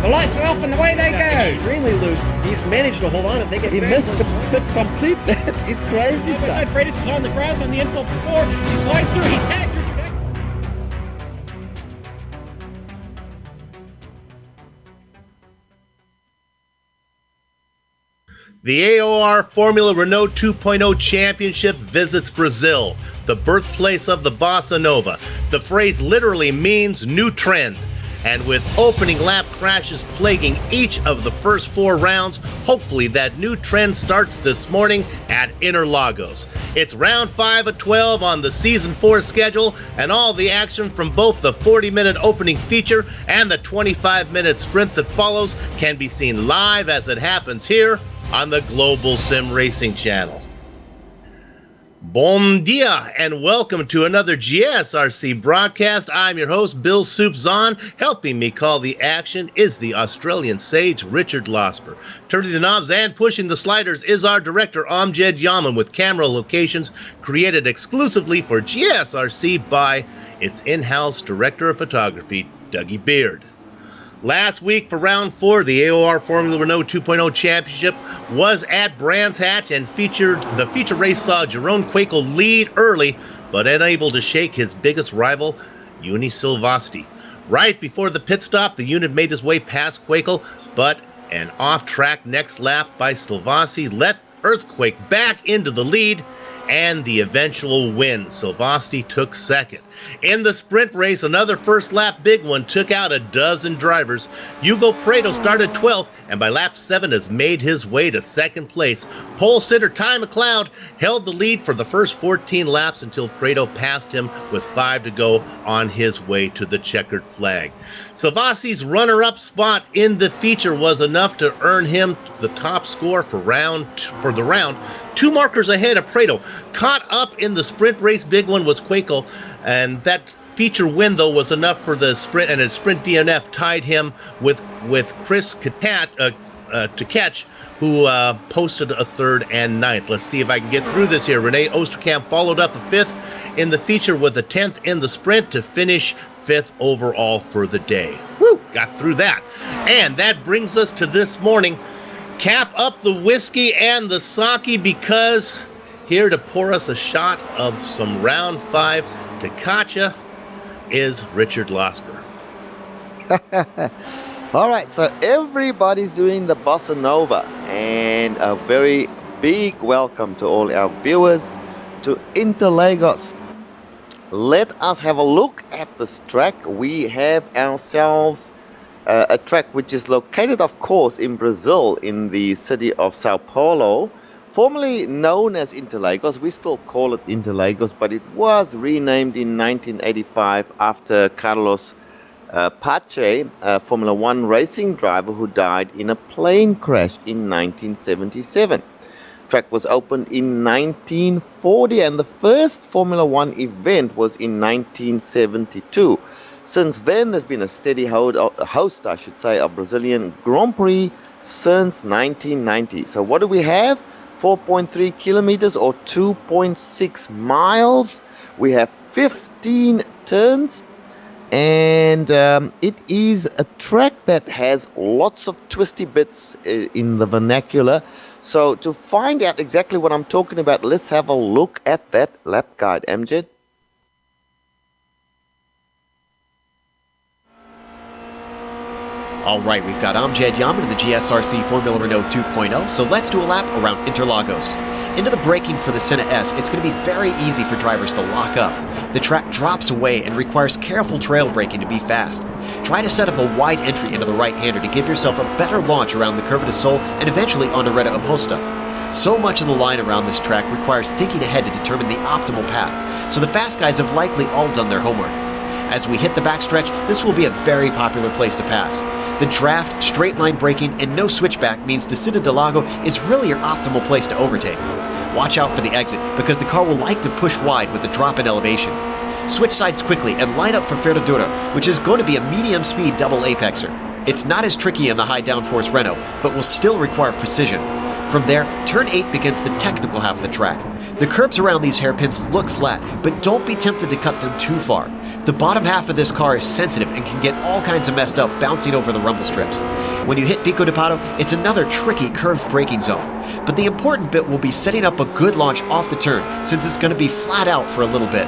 The lights are off and away they go. Extremely loose. He's managed to hold on and they get. He missed the pit complete. That is crazy As I said, stuff. Freitas is on the grass on the infield floor. He slides through. He tags Richard Eck. The AOR Formula Renault 2.0 Championship visits Brazil, the birthplace of the Bossa Nova. The phrase literally means new trend. And with opening lap crashes plaguing each of the first 4 rounds, hopefully that new trend starts this morning at Interlagos. It's round 5 of 12 on the Season 4 schedule, and all the action from both the 40-minute opening feature and the 25-minute sprint that follows can be seen live as it happens here on the Global Sim Racing Channel. Bom dia, and welcome to another GSRC broadcast. I'm your host, Bill Soup Zahn. Helping me call the action is the Australian sage, Richard Losper. Turning the knobs and pushing the sliders is our director, Amjad Yaman, with camera locations created exclusively for GSRC by its in-house director of photography, Dougie Beard. Last week for round 4, the AOR Formula Renault 2.0 Championship was at Brands Hatch, and the feature race saw Jerome Quakel lead early, but unable to shake his biggest rival, Uni Silvasti. Right before the pit stop, the unit made his way past Quakel, but an off-track next lap by Silvasti let Earthquake back into the lead, and the eventual win. Silvasti took second. In the sprint race, another first lap big one took out a dozen drivers. Hugo Prado started 12th, and by lap 7 has made his way to second place. Pole sitter Ty McLeod held the lead for the first 14 laps until Prado passed him with 5 to go on his way to the checkered flag. Silvasti's runner-up spot in the feature was enough to earn him the top score for the round. 2 markers ahead of Prado. Caught up in the sprint race big one was Quakel, and that feature win, though, was enough for the sprint, and a sprint DNF tied him with Chris Tkach, who posted a 3rd and 9th. Let's see if I can get through this here. Renee Oosterkamp followed up the 5th in the feature with a 10th in the sprint to finish 5th overall for the day. Woo! Got through that. And that brings us to this morning. Cap up the whiskey and the sake, because here to pour us a shot of some round 5 Tecacha is Richard Losper. All right, so everybody's doing the Bossa Nova, and a very big welcome to all our viewers to Interlagos. Let us have a look at this track. We have ourselves a track which is located, of course, in Brazil, in the city of Sao Paulo, formerly known as Interlagos. We still call it Interlagos, but it was renamed in 1985 after Carlos Pache, a Formula 1 racing driver who died in a plane crash in 1977. The track was opened in 1940, and the first Formula 1 event was in 1972. Since then, there's been a steady host, of Brazilian Grand Prix since 1990. So what do we have? 4.3 kilometers or 2.6 miles. We have 15 turns, and it is a track that has lots of twisty bits in the vernacular. So to find out exactly what I'm talking about, let's have a look at that lap guide. Amjad? All right, we've got Amjad Yaman in the GSRC Formula Renault 2.0, so let's do a lap around Interlagos. Into the braking for the Senna S, it's going to be very easy for drivers to lock up. The track drops away and requires careful trail braking to be fast. Try to set up a wide entry into the right-hander to give yourself a better launch around the Curva do Sol and eventually onto Reta Oposta. So much of the line around this track requires thinking ahead to determine the optimal path, so the fast guys have likely all done their homework. As we hit the backstretch, this will be a very popular place to pass. The draft, straight line braking, and no switchback means Descida do Lago is really your optimal place to overtake. Watch out for the exit, because the car will like to push wide with the drop in elevation. Switch sides quickly and line up for Ferradura, which is going to be a medium-speed double apexer. It's not as tricky in the high downforce Renault, but will still require precision. From there, turn 8 begins the technical half of the track. The curbs around these hairpins look flat, but don't be tempted to cut them too far. The bottom half of this car is sensitive and can get all kinds of messed up bouncing over the rumble strips. When you hit Pico de Pato, it's another tricky curved braking zone. But the important bit will be setting up a good launch off the turn, since it's going to be flat out for a little bit.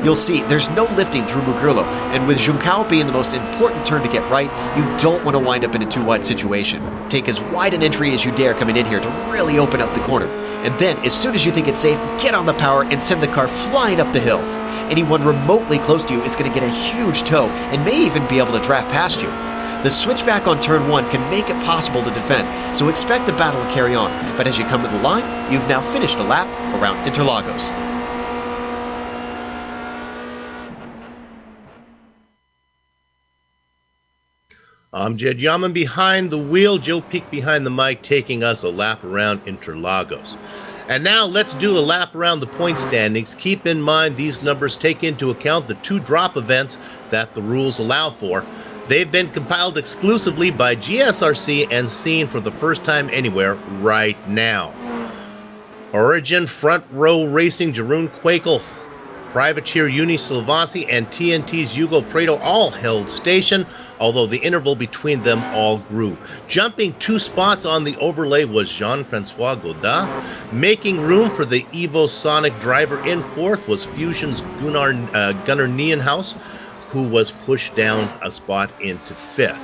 You'll see there's no lifting through Mugello, and with Juncao being the most important turn to get right, you don't want to wind up in a too wide situation. Take as wide an entry as you dare coming in here to really open up the corner. And then, as soon as you think it's safe, get on the power and send the car flying up the hill. Anyone remotely close to you is going to get a huge tow and may even be able to draft past you. The switchback on turn 1 can make it possible to defend, so expect the battle to carry on. But as you come to the line, you've now finished a lap around Interlagos. I'm Jed Yaman behind the wheel, Joe Peak behind the mic, taking us a lap around Interlagos. And now let's do a lap around the point standings. Keep in mind these numbers take into account the 2 drop events that the rules allow for. They've been compiled exclusively by GSRC and seen for the first time anywhere right now. Origin Front Row Racing, Jeroen Kwekel, Privateer Uni Silvassi, and TNT's Hugo Prado all held station, although the interval between them all grew. Jumping 2 spots on the overlay was Jean-Francois Godin. Making room for the Evo Sonic driver in 4th was Fusion's Gunnar Nienhaus, who was pushed down a spot into 5th.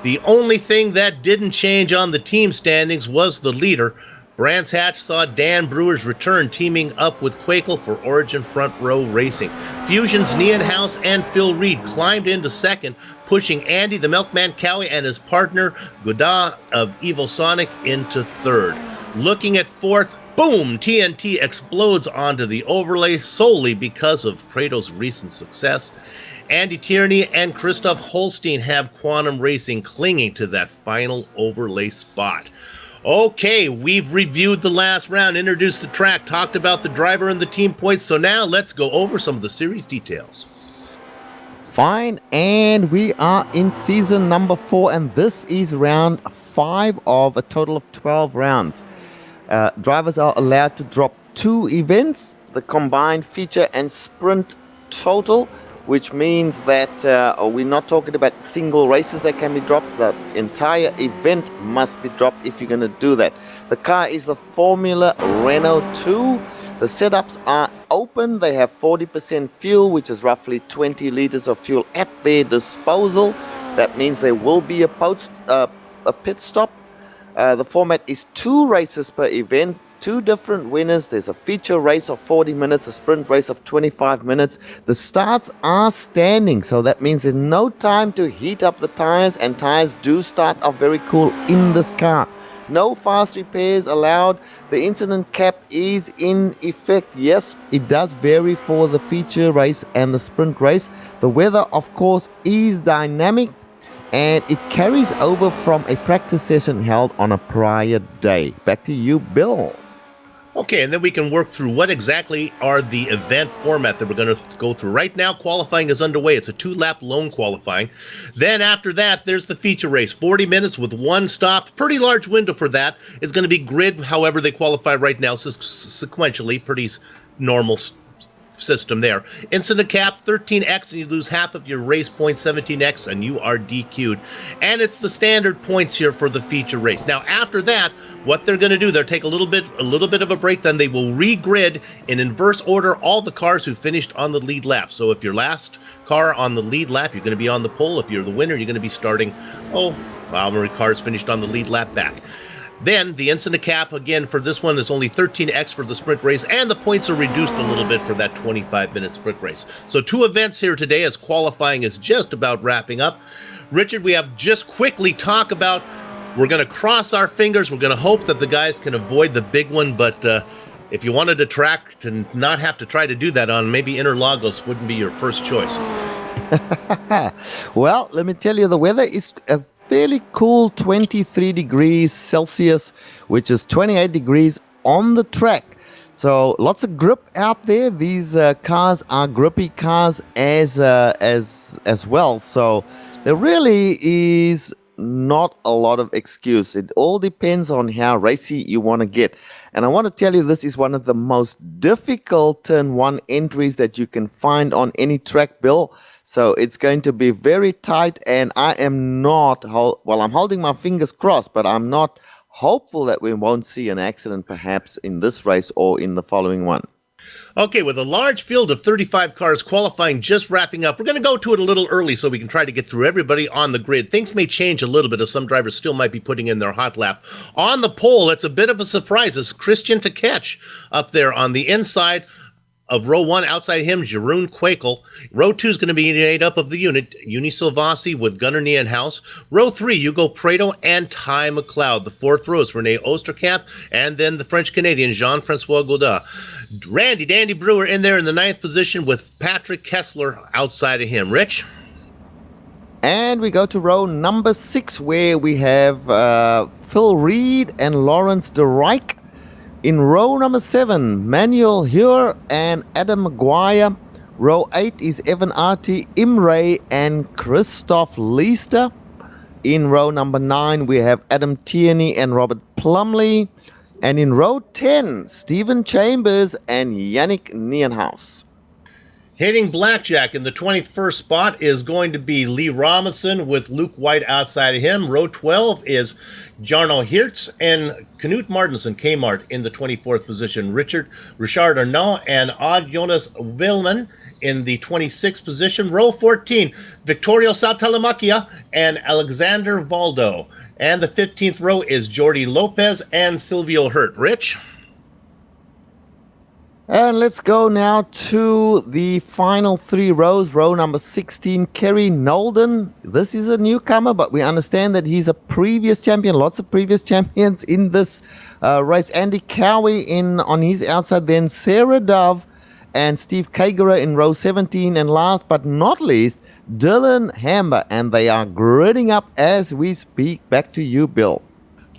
The only thing that didn't change on the team standings was the leader. Brands Hatch saw Dan Brewer's return, teaming up with Kwekel for Origin Front Row Racing. Fusion's Nienhaus and Phil Reed climbed into 2nd, pushing Andy the Milkman Cowie and his partner Godin of Evo Sonic into 3rd. Looking at 4th, boom! TNT explodes onto the overlay solely because of Prado's recent success. Andy Tierney and Christoph Holstein have Quantum Racing clinging to that final overlay spot. Okay, we've reviewed the last round, introduced the track, talked about the driver and the team points, so now let's go over some of the series details. Fine, and we are in season number 4, and this is round 5 of a total of 12 rounds. Drivers are allowed to drop 2 events, the combined feature and sprint total, which means that we're not talking about single races that can be dropped. The entire event must be dropped if you're going to do that. The car is the Formula Renault 2. The setups are open. They have 40% fuel, which is roughly 20 liters of fuel at their disposal. That means there will be a pit stop. The format is 2 races per event. 2 different winners. There's a feature race of 40 minutes, a sprint race of 25 minutes. The starts are standing, so that means there's no time to heat up the tires, and tires do start off very cool in this car. No fast repairs allowed. The incident cap is in effect. Yes, it does vary for the feature race and the sprint race. The weather, of course, is dynamic, and it carries over from a practice session held on a prior day. Back to you, Bill. Okay, and then we can work through what exactly are the event format that we're going to go through. Right now, qualifying is underway. It's a 2-lap lone qualifying. Then after that, there's the feature race. 40 minutes with 1 stop. Pretty large window for that. It's going to be grid, however they qualify right now, sequentially. Pretty normal system there. Incident cap 13x, and you lose half of your race points, 17x, and you are DQ'd. And it's the standard points here for the feature race. Now after that, what they're going to do, they'll take a little bit of a break, then they will re-grid in inverse order all the cars who finished on the lead lap. So if your last car on the lead lap, you're going to be on the pole. If you're the winner, you're going to be starting, how many cars finished on the lead lap back. Then the incident cap, again, for this one is only 13x for the sprint race, and the points are reduced a little bit for that 25-minute sprint race. So 2 events here today as qualifying is just about wrapping up. Richard, we have just quickly talk about, we're going to cross our fingers. We're going to hope that the guys can avoid the big one, but if you wanted to track to not have to try to do that on, maybe Interlagos wouldn't be your first choice. Well, let me tell you, the weather is a fairly cool 23 degrees Celsius, which is 28 degrees on the track. So lots of grip out there. These cars are grippy cars as well. So there really is not a lot of excuse. It all depends on how racy you want to get. And I want to tell you, this is one of the most difficult turn one entries that you can find on any track, Bill. So it's going to be very tight, and I am not, I'm holding my fingers crossed, but I'm not hopeful that we won't see an accident perhaps in this race or in the following one. Okay, with a large field of 35 cars qualifying just wrapping up, we're going to go to it a little early so we can try to get through everybody on the grid. Things may change a little bit as some drivers still might be putting in their hot lap. On the pole, it's a bit of a surprise. It's Christian to catch up there on the inside of row 1. Outside him, Jeroen Kwekel. Row 2 is going to be made up of the unit, Uni Silvassi with Gunnar Nienhuis. Row 3, Hugo Prado and Ty McLeod. The 4th row is Rene Oosterkamp, and then the French-Canadian Jean-Francois Godin. Randy Dandy Brewer in there in the 9th position with Patrick Kessler outside of him. Rich? And we go to row number 6, where we have Phil Reed and Lawrence de Rijk. In row number 7, Manuel Hure and Adam Maguire. Row 8 is Evan Artie, Imre and Christoph Leister. In row number 9, we have Adam Tierney and Robert Plumley. And in row 10, Stephen Chambers and Yannick Nienhuis. Hitting blackjack in the 21st spot is going to be Lee Robinson with Luke White outside of him. Row 12 is Jarno Hertz and Knut Martinsen, Kmart, in the 24th position. Richard Arnault and Odd Jonas Willman in the 26th position. Row 14, Victorio Saltalamakia and Alexander Valdo. And the 15th row is Jordi Lopez and Silvio Hurt. Rich? And let's go now to the final 3 rows. Row number 16, Kerry Nolden. This is a newcomer, but we understand that he's a previous champion. Lots of previous champions in this race. Andy Cowie on his outside. Then Sarah Dove and Steve Kagerer in row 17. And last but not least, Dylan Hamber. And they are gridding up as we speak. Back to you, Bill.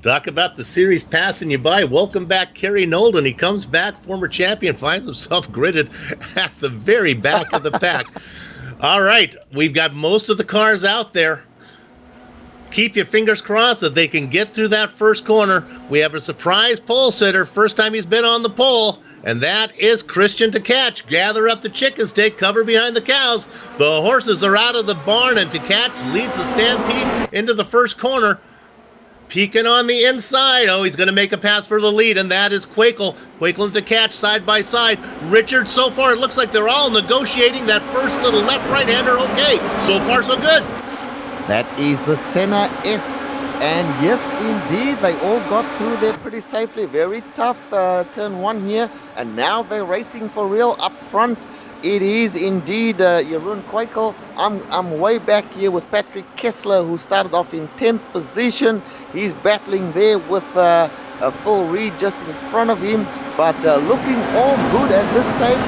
Talk about the series passing you by. Welcome back, Kerry Nolden. He comes back, former champion, finds himself gridded at the very back of the pack. All right, we've got most of the cars out there. Keep your fingers crossed that they can get through that first corner. We have a surprise pole sitter, first time he's been on the pole, and that is Christian to catch. Gather up the chickens, take cover behind the cows. The horses are out of the barn, and to catch leads the stampede into the first corner. Peeking on the inside. Oh, he's going to make a pass for the lead, and that is Kwekel. Kwekel to catch side by side. Richard, so far, it looks like they're all negotiating that first little left-right-hander. Okay, so far, so good. That is the Senna S. And yes, indeed, they all got through there pretty safely. Very tough turn 1 here. And now they're racing for real up front. It is indeed Jeroen Kwekel. I'm way back here with Patrick Kessler, who started off in 10th position. He's battling there with Phil Reed just in front of him. But looking all good at this stage.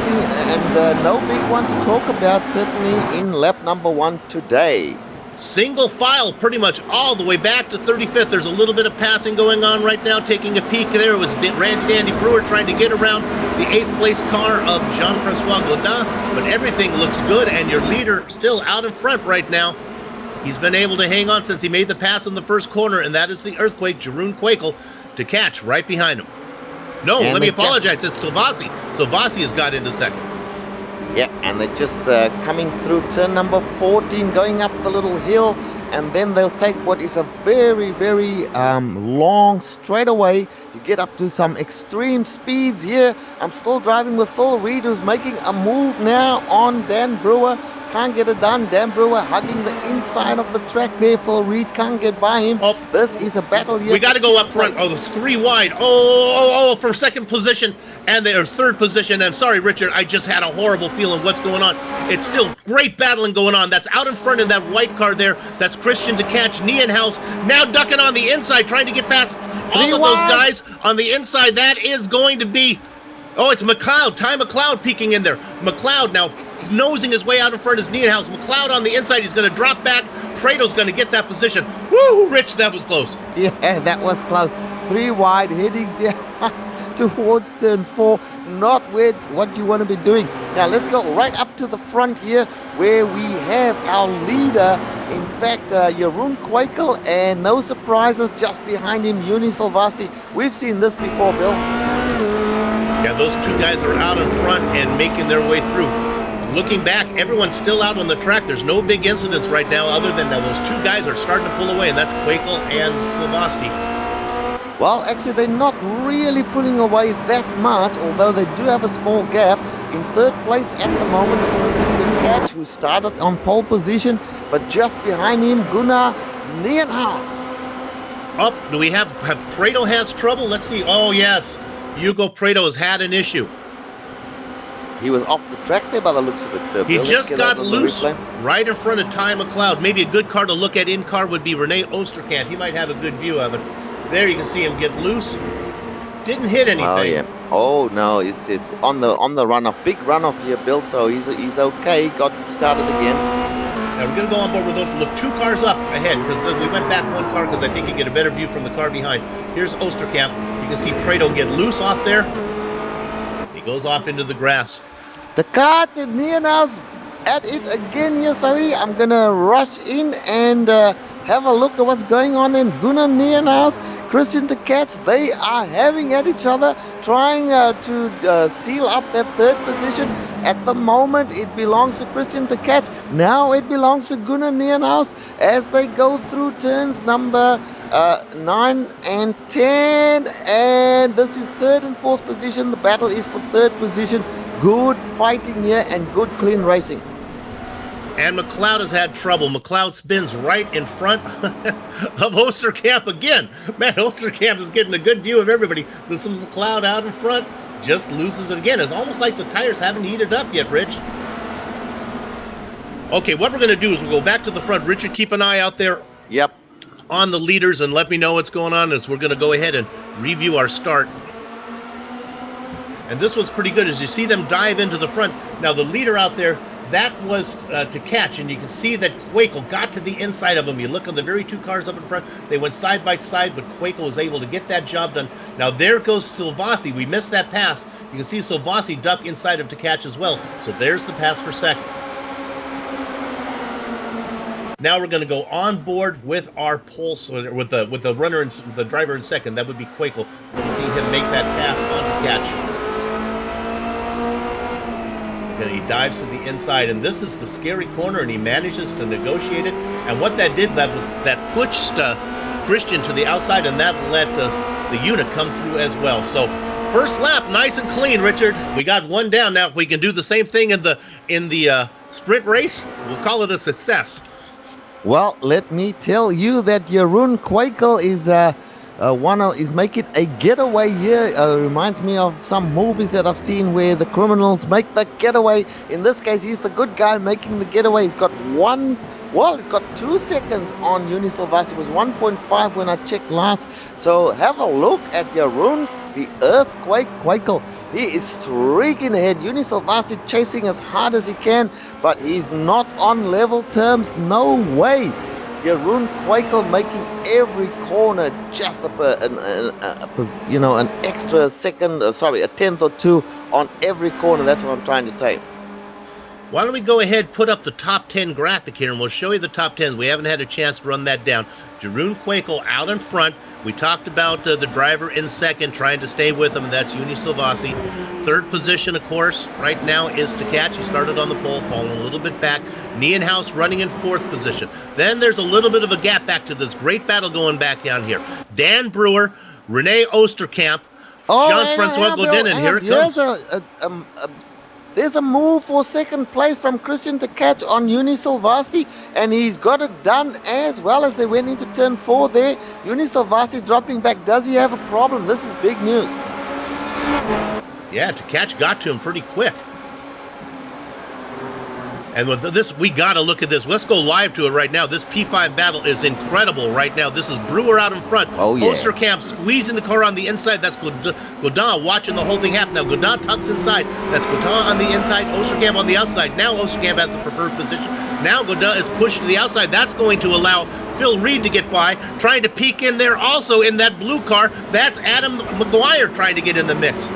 And no big one to talk about, certainly in lap number 1 today. Single file pretty much all the way back to 35th. There's a little bit of passing going on right now. Taking a peek there was Randy Dandy Brewer trying to get around the 8th place car of Jean-Francois Godin. But everything looks good, and your leader still out in front right now. He's been able to hang on since he made the pass in the first corner, and that is the Earthquake, Jeroen Kwekel, to catch right behind him. No, and let me apologize. It's Silvassi. Silvassi has got into second. Yeah, and they're just coming through turn number 14, going up the little hill, and then they'll take what is a very, very long straightaway. You get up to some extreme speeds here. I'm still driving with Phil Reed, who's making a move now on Dan Brewer. Can't get it done. Dan Brewer hugging the inside of the track there. Phil Reed can't get by him. Oh, this is a battle here. We got to go up front. Oh, it's 3 wide. Oh, for second position. And there's third position. And sorry, Richard, I just had a horrible feeling what's going on. It's still great battling going on. That's out in front of that white car there. That's Christian to catch. Nienhuis now ducking on the inside, trying to get past all of those guys on the inside. That is going to be... Oh, it's McLeod. Ty McLeod peeking in there. McLeod now nosing his way out in front of his Nienhuis. McLeod on the inside. He's going to drop back. Prado's going to get that position. Woo, Rich, that was close. Yeah, that was close. 3 wide, heading down towards turn 4. Not where what you want to be doing. Now let's go right up to the front here, where we have our leader. In fact, Jeroen Kwekel, and no surprises, just behind him, Uni Silvassi. We've seen this before, Bill. Yeah, those two guys are out in front and making their way through. Looking back, everyone's still out on the track. There's no big incidents right now other than that those two guys are starting to pull away, and that's Quakel and Silvasti. Well, actually, they're not really pulling away that much, although they do have a small gap. In third place at the moment is Christian Catch, who started on pole position, but just behind him, Gunnar Nienhaus. Up, do we have Prado has trouble? Let's see. Oh, yes. Hugo Prado has had an issue. He was off the track there by the looks of it. He Bill. just Let's get got out on the loose replay. right in front of Ty McLeod. Maybe a good car to look at in car would be Rene Osterkamp. He might have a good view of it. There you can see him get loose. Didn't hit anything. Oh yeah. Oh no, it's on the runoff. Big runoff here, Bill. So he's okay. Got started again. Now we're gonna go on board with those. Look, two cars up ahead because we went back one car because I think you get a better view from the car behind. Here's Osterkamp. You can see Prado get loose off there. He goes off into the grass. The car to Nienhaus at it again here. Sorry, I'm gonna rush in and have a look at what's going on in Gunnar Nienhaus. Christian De Katz, they are having at each other, trying to seal up that third position. At the moment, it belongs to Christian De Katz. Now it belongs to Gunnar Nienhaus as they go through turns number 9 and 10. And this is third and fourth position. The battle is for third position. Good fighting here and good clean racing. And McLeod has had trouble. McLeod spins right in front of Osterkamp again. Man, Osterkamp is getting a good view of everybody. This is McLeod out in front, just loses it again. It's almost like the tires haven't heated up yet, Rich. Okay, what we're going to do is we'll go back to the front. Richard, keep an eye out there. Yep. On the leaders and let me know what's going on. As we're going to go ahead and review our start. And this one's pretty good as you see them dive into the front. Now the leader out there, that was to catch, and you can see that Quakel got to the inside of him. You look on the very two cars up in front, they went side by side, but Quakel was able to get that job done. Now there goes Silvasti. We missed that pass. You can see Silvasti duck inside of to catch as well. So there's the pass for second. Now we're going to go on board with our pulse, with the runner and the driver in second. That would be Quakel. You can see him make that pass on to catch. And he dives to the inside, and this is the scary corner, and he manages to negotiate it. And what that did, that pushed Christian to the outside, and that let the unit come through as well. So first lap, nice and clean, Richard. We got one down. Now, if we can do the same thing in the sprint race, we'll call it a success. Well, let me tell you that Jeroen Quakel is making a getaway here. Reminds me of some movies that I've seen where the criminals make the getaway. In this case, he's the good guy making the getaway. He's got 2 seconds on Juni Silvasti. It was 1.5 when I checked last. So have a look at Jeroen, the Earthquake Quakel. He is streaking ahead. Juni Silvasti chasing as hard as he can, but he's not on level terms. No way. Jeroen Quakel making every corner just an extra second, a tenth or two on every corner. That's what I'm trying to say. Why don't we go ahead, put up the top 10 graphic here, and we'll show you the top 10. We haven't had a chance to run that down. Jeroen Quakel out in front. We talked about the driver in second, trying to stay with him. That's Juni Silvasti. Third position, of course, right now is to catch. He started on the pole, falling a little bit back. Nienhaus running in fourth position. Then there's a little bit of a gap back to this great battle going back down here. Dan Brewer, Rene Osterkamp, Jean-Francois Godin, and here it comes. There's a move for second place from Christian De Katz on Juni Silvasti, and he's got it done as well as they went into turn 4 there. Juni Silvasti dropping back. Does he have a problem? This is big news. Yeah, De Katz got to him pretty quick. And with this, we got to look at this. Let's go live to it right now. This P5 battle is incredible right now. This is Brewer out in front. Oh, yeah. Osterkamp squeezing the car on the inside. That's Godin watching the whole thing happen. Now Godin tucks inside. That's Godin on the inside, Osterkamp on the outside. Now Osterkamp has the preferred position. Now Godin is pushed to the outside. That's going to allow Phil Reed to get by. Trying to peek in there also in that blue car. That's Adam McGuire trying to get in the mix.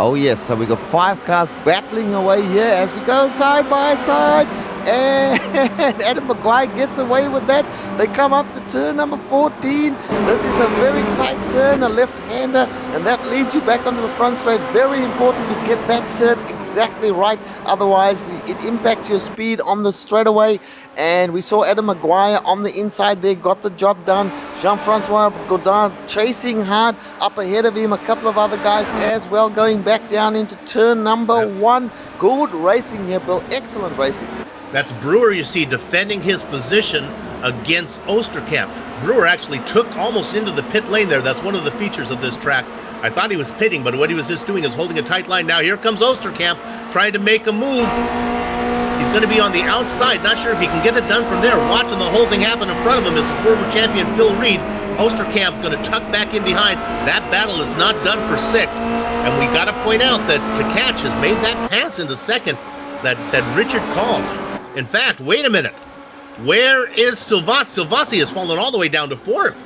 Oh yes, so we got 5 cars battling away here as we go side by side. and Adam Maguire gets away with that. They come up to turn number 14. This is a very tight turn, a left-hander, and that leads you back onto the front straight. Very important to get that turn exactly right, otherwise it impacts your speed on the straightaway. And we saw Adam Maguire on the inside there, got the job done. Jean-Francois Godin chasing hard up ahead of him, a couple of other guys as well, going back down into turn number 1. Good racing here, Bill. Excellent racing. That's Brewer, you see, defending his position against Osterkamp. Brewer actually took almost into the pit lane there. That's one of the features of this track. I thought he was pitting, but what he was just doing is holding a tight line. Now here comes Osterkamp trying to make a move. He's going to be on the outside. Not sure if he can get it done from there. Watching the whole thing happen in front of him is former champion Phil Reed. Osterkamp going to tuck back in behind. That battle is not done for 6th. And we got to point out that Tkach has made that pass into 2nd that Richard called. In fact, wait a minute. Where is Silvassi? Silvassi has fallen all the way down to 4th.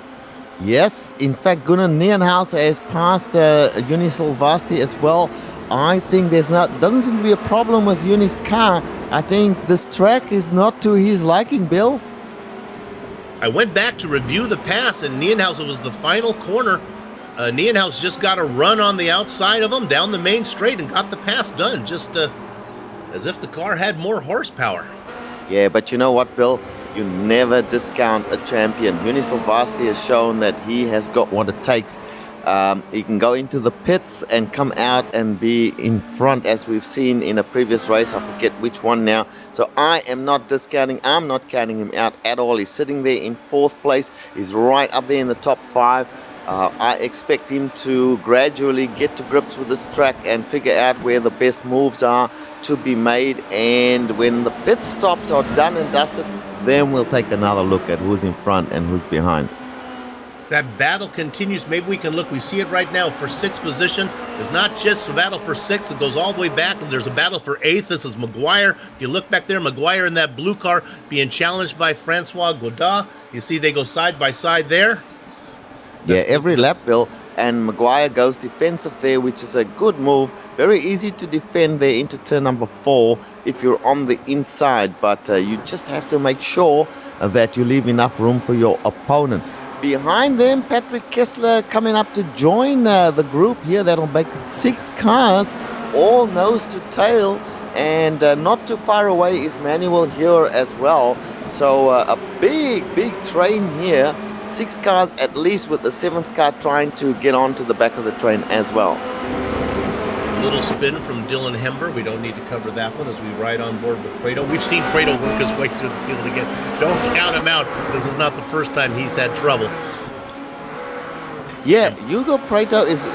Yes, in fact, Gunnar Nienhauser has passed Juni Silvasti as well. I think doesn't seem to be a problem with Juni's car. I think this track is not to his liking, Bill. I went back to review the pass, and Nienhauser was the final corner. Nienhauser just got a run on the outside of him down the main straight and got the pass done, just as if the car had more horsepower. Yeah, but you know what, Bill? You never discount a champion. Juni Silvasti has shown that he has got what it takes. He can go into the pits and come out and be in front, as we've seen in a previous race. I forget which one now. So I am not discounting. I'm not counting him out at all. He's sitting there in 4th place. He's right up there in the top 5. I expect him to gradually get to grips with this track and figure out where the best moves are to be made. And when the pit stops are done and dusted, then we'll take another look at who's in front and who's behind. That battle continues. Maybe we can look. We see it right now for 6th position. It's not just a battle for 6th. It goes all the way back, and there's a battle for 8th. This is Maguire. If you look back there, Maguire in that blue car being challenged by Francois Godin. You see they go side by side there. Yeah, every lap, Bill. And Maguire goes defensive there, which is a good move. Very easy to defend there into turn number 4 if you're on the inside. But you just have to make sure that you leave enough room for your opponent. Behind them, Patrick Kessler coming up to join the group here. That'll make it 6 cars, all nose to tail. And not too far away is Manuel here as well. So a big train here. 6 cars at least, with the 7th car trying to get onto the back of the train as well. A little spin from Dylan Hember. We don't need to cover that one as we ride on board with Prado. We've seen Prado work his way through the field again. Don't count him out. This is not the first time he's had trouble. Yeah, Hugo Prado is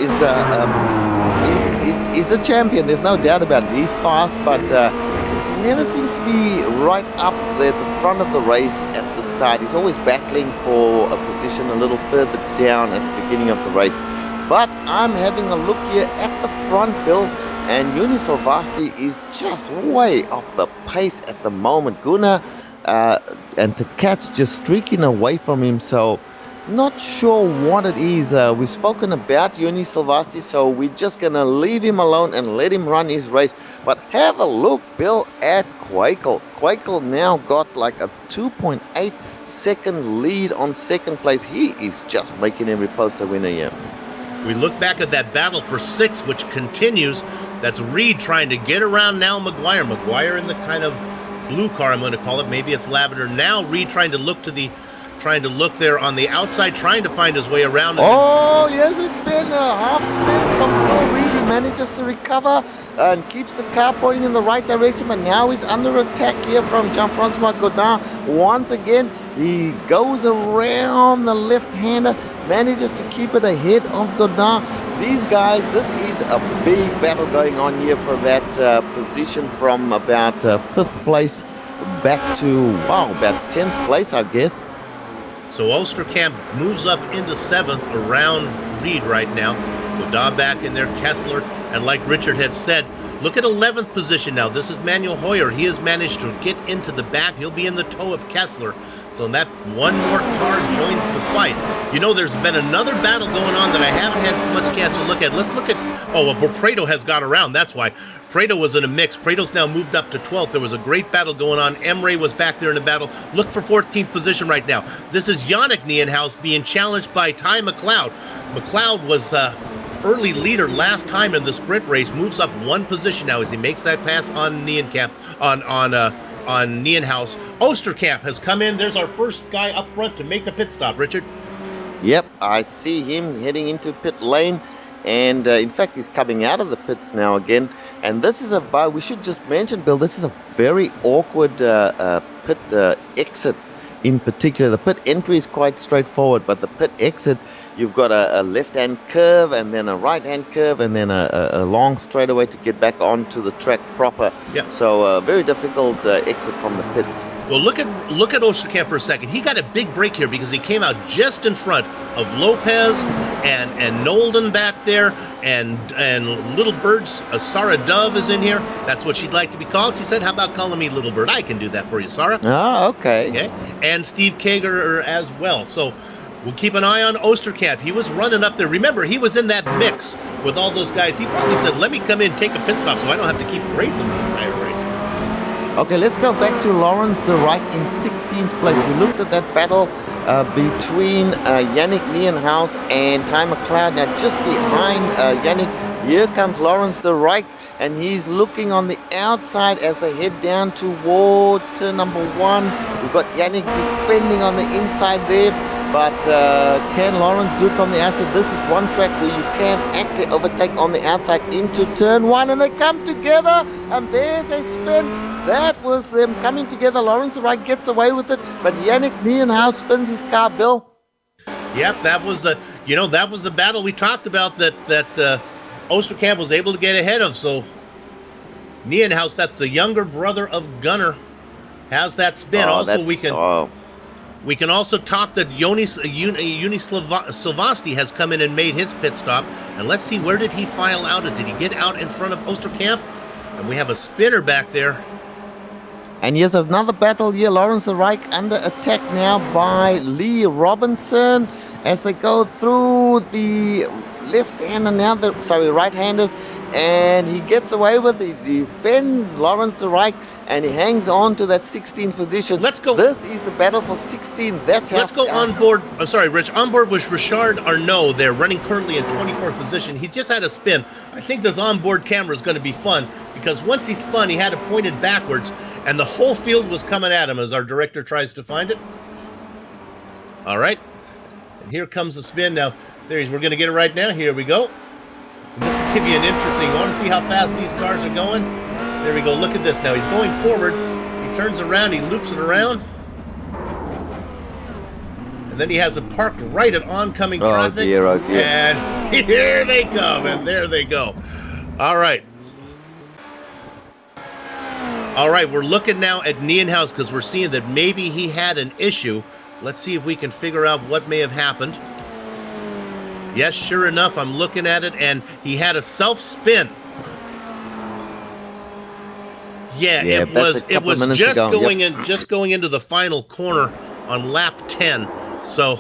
a champion. There's no doubt about it. He's fast, but he never seems to be right up there at the front of the race at the start. He's always battling for a position a little further down at the beginning of the race. But I'm having a look here at the front, Bill, and Juni Silvasti is just way off the pace at the moment. Gunnar and Tkach just streaking away from him, so not sure what it is. We've spoken about Juni Silvasti, so we're just going to leave him alone and let him run his race. But have a look, Bill, at Quakel. Quakel now got like a 2.8 second lead on 2nd place. He is just making every poster winner here. We look back at that battle for 6th, which continues. That's Reed trying to get around now Maguire. Maguire in the kind of blue car, I'm going to call it. Maybe it's lavender. Now Reed trying to look there on the outside, trying to find his way around. Oh, here's a spin, a half spin from Phil Reed. He manages to recover and keeps the car pointing in the right direction, but now he's under attack here from Jean-Francois Godin. Once again, he goes around the left-hander, manages to keep it ahead of Godin. These guys, this is a big battle going on here for that position from about 5th place back to, about 10th place, I guess. So Osterkamp moves up into 7th around Reed right now. Godin back in there, Kessler, and like Richard had said, look at 11th position now. This is Manuel Hoyer. He has managed to get into the back. He'll be in the tow of Kessler. So that one more car joins the fight. You know, there's been another battle going on that I haven't had much chance to look at. Let's look at, Prado has got around. That's why. Prado was in a mix. Prado's now moved up to 12th. There was a great battle going on. Emre was back there in the battle. Look for 14th position right now. This is Yannick Niehaus being challenged by Ty McLeod. McLeod was the early leader last time in the sprint race. Moves up one position now as he makes that pass on Niehaus. Osterkamp has come in. There's our first guy up front to make a pit stop, Richard. Yep, I see him heading into pit lane. And in fact, he's coming out of the pits now again. And this is we should just mention, Bill, this is a very awkward pit exit in particular. The pit entry is quite straightforward, but the pit exit, you've got a left-hand curve and then a right-hand curve and then a long straightaway to get back onto the track proper. Yep. So very difficult exit from the pits. Well, look at Osterkamp for a second. He got a big break here because he came out just in front of Lopez and Nolden back there, and Little Bird's Sarah Dove is in here. That's what she'd like to be called. She said, "How about calling me Little Bird? I can do that for you, Sarah." Ah, okay. Okay, and Steve Kager as well. So we'll keep an eye on Osterkamp. He was running up there. Remember, he was in that mix with all those guys. He probably said, "Let me come in, take a pit stop, so I don't have to keep racing the entire race." Okay, let's go back to Lawrence de Rijk in 16th place. We looked at that battle between Yannick Niehaus and Ty McLeod. Now, just behind Yannick, here comes Lawrence de Rijk, and he's looking on the outside as they head down towards turn number 1. We've got Yannick defending on the inside there, but can Lawrence do it from the outside? This is one track where you can actually overtake on the outside into turn 1, and they come together, and there's a spin. That was them coming together. Lawrence de Rijk gets away with it, but Yannick Niehaus spins his car, Bill. Yep, that was the battle we talked about that Osterkamp was able to get ahead of. So Niehaus, that's the younger brother of Gunnar, has that spin. We can also talk that Joni Silvasti has come in and made his pit stop. And let's see, where did he file out? Did he get out in front of Osterkamp? And we have a spinner back there. And here's another battle here. Lawrence de Rijk under attack now by Lee Robinson as they go through the left-hander now, right-handers. And he gets away with it. He defends Lawrence de Rijk and he hangs on to that 16th position. Let's go. This is the battle for 16. Let's go on board. I'm sorry, Rich. On board was Richard Arnault. They're running currently in 24th position. He just had a spin. I think this onboard camera is going to be fun because once he spun, he had it pointed backwards, and the whole field was coming at him as our director tries to find it. All right. And here comes the spin. Now, we're going to get it right now. Here we go. And this will give you an interesting. You want to see how fast these cars are going? There we go. Look at this now. He's going forward. He turns around. He loops it around. And then he has it parked right at oncoming traffic. Oh dear. And here they come. And there they go. All right. All right. We're looking now at Niehaus because we're seeing that maybe he had an issue. Let's see if we can figure out what may have happened. Yes, sure enough, I'm looking at it, and he had a self-spin. It was just going into the final corner on lap 10. So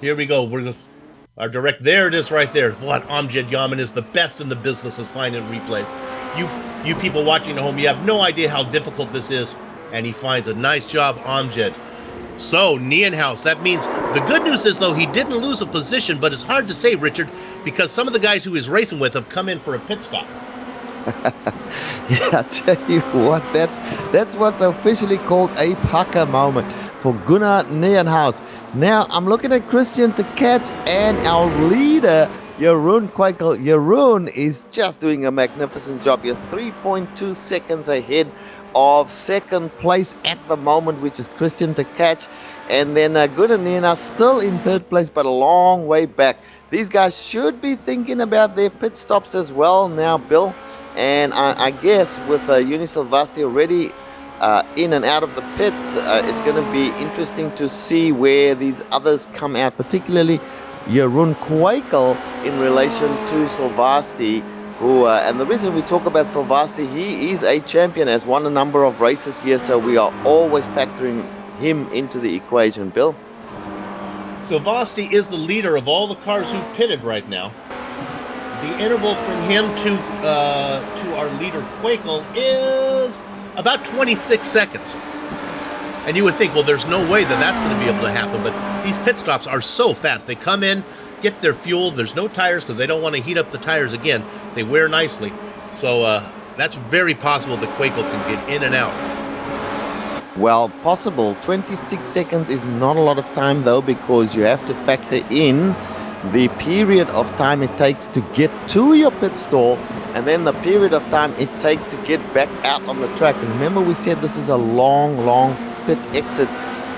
here we go. There it is right there. What Amjad Yaman is the best in the business of finding replays. You people watching at home, you have no idea how difficult this is, and he finds a nice job, Amjad. So, Niehaus, that means the good news is, though, he didn't lose a position, but it's hard to say, Richard, because some of the guys who he's racing with have come in for a pit stop. Yeah, I tell you what, that's what's officially called a pucker moment for Gunnar Niehaus. Now, I'm looking at Christian to catch, and our leader, Jeroen Kwijkel. Jeroen is just doing a magnificent job. You're 3.2 seconds ahead of second place at the moment, which is Christian to catch, and then Gunnar Niehaus still in third place, but a long way back. These guys should be thinking about their pit stops as well now, Bill, and I guess with Joni Silvasti already in and out of the pits, it's going to be interesting to see where these others come out, particularly Jeroen Kwijkel in relation to Silvasti. And the reason we talk about Silvasti, he is a champion, has won a number of races here, so we are always factoring him into the equation, Bill. Silvasti is the leader of all the cars who pitted right now. The interval from him to our leader Quakel is about 26 seconds. And you would think, well, there's no way that that's going to be able to happen. But these pit stops are so fast. They come in, get their fuel. There's no tires because they don't want to heat up the tires again. They wear nicely. So that's very possible that Quakel can get in and out. Well, possible. 26 seconds is not a lot of time, though, because you have to factor in the period of time it takes to get to your pit stall and then the period of time it takes to get back out on the track. And remember, we said this is a long pit exit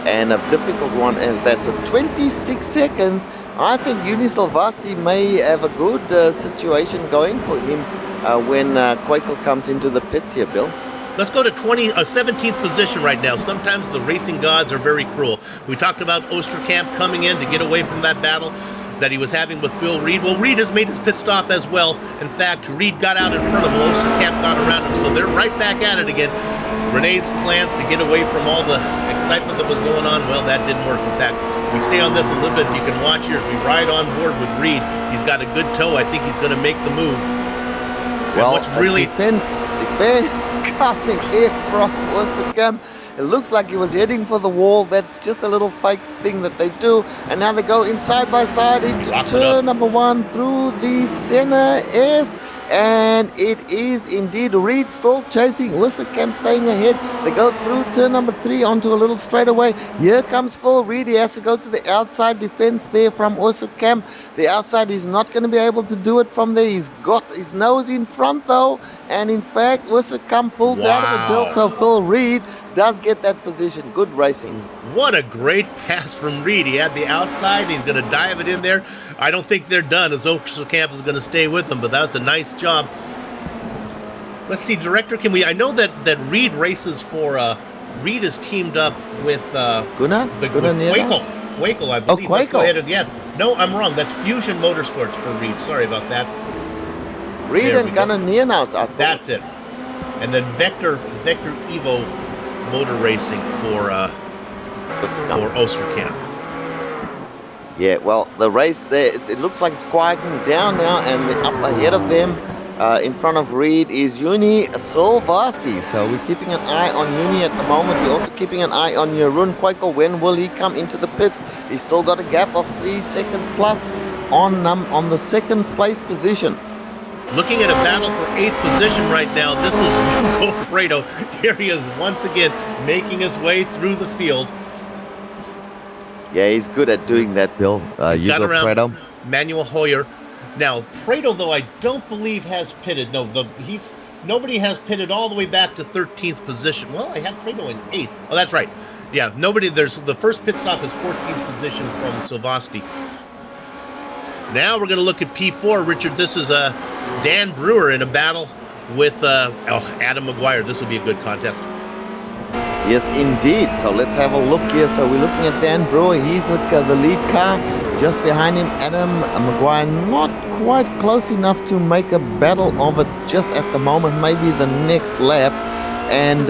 and a difficult one as that. So 26 seconds, I think Uni Silvasti may have a good situation going for him when Quakel comes into the pits here, Bill. Let's go to 17th position right now. Sometimes the racing gods are very cruel. We talked about Osterkamp coming in to get away from that battle that he was having with Phil Reed. Well, Reed has made his pit stop as well. In fact, Reed got out in front of him. Osterkamp got around him. So they're right back at it again. Renee's plans to get away from all the excitement that was going on, well, that didn't work. In fact, we stay on this a little bit. You can watch here as we ride on board with Reed. He's got a good toe. I think he's going to make the move. Well, defense coming here from Osterkamp. It looks like he was heading for the wall. That's just a little fake thing that they do. And now they go in side by side into turn number 1 through the center S. And it is indeed Reed still chasing. Osterkamp staying ahead. They go through turn number 3 onto a little straightaway. Here comes Phil Reed. He has to go to the outside defense there from Osterkamp. The outside is not going to be able to do it from there. He's got his nose in front though. And in fact, Osterkamp pulls out of the build. So Phil Reed does get that position. Good racing. What a great pass from Reed. He had the outside. He's going to dive it in there. I don't think they're done as Osterkamp is going to stay with them, but that was a nice job. Let's see, Director, can we... I know that Reed races for... Reed is teamed up with... Gunnar? With Quakel. Quakel, I believe. Oh, Quakel. Yeah. No, I'm wrong. That's Fusion Motorsports for Reed. Sorry about that. Reed and Gunnar Neernaus, I thought. That's it. And then Vector Evo Motor Racing for Osterkamp. Yeah, well, the race there, it looks like it's quieting down now, and up ahead of them, in front of Reed, is Uni Silvasti. So we're keeping an eye on Uni at the moment. We're also keeping an eye on Jeroen Quakel. When will he come into the pits? He's still got a gap of 3 seconds plus on the second place position. Looking at a battle for 8th position right now, this is Hugo Prado. Here he is once again making his way through the field. Yeah, he's good at doing that, Bill. He's got around Prado. Manuel Hoyer. Now, Prado, though, I don't believe has pitted. No, nobody has pitted all the way back to 13th position. Well, I had Prado in 8th. Oh, that's right. Yeah, there's the first pit stop is 14th position from Silvasti. Now we're going to look at P4. Richard, this is Dan Brewer in a battle with Adam McGuire. This will be a good contest. Yes, indeed. So let's have a look here. So we're looking at Dan Brewer. He's the lead car. Just behind him, Adam McGuire. Not quite close enough to make a battle of it just at the moment. Maybe the next lap. And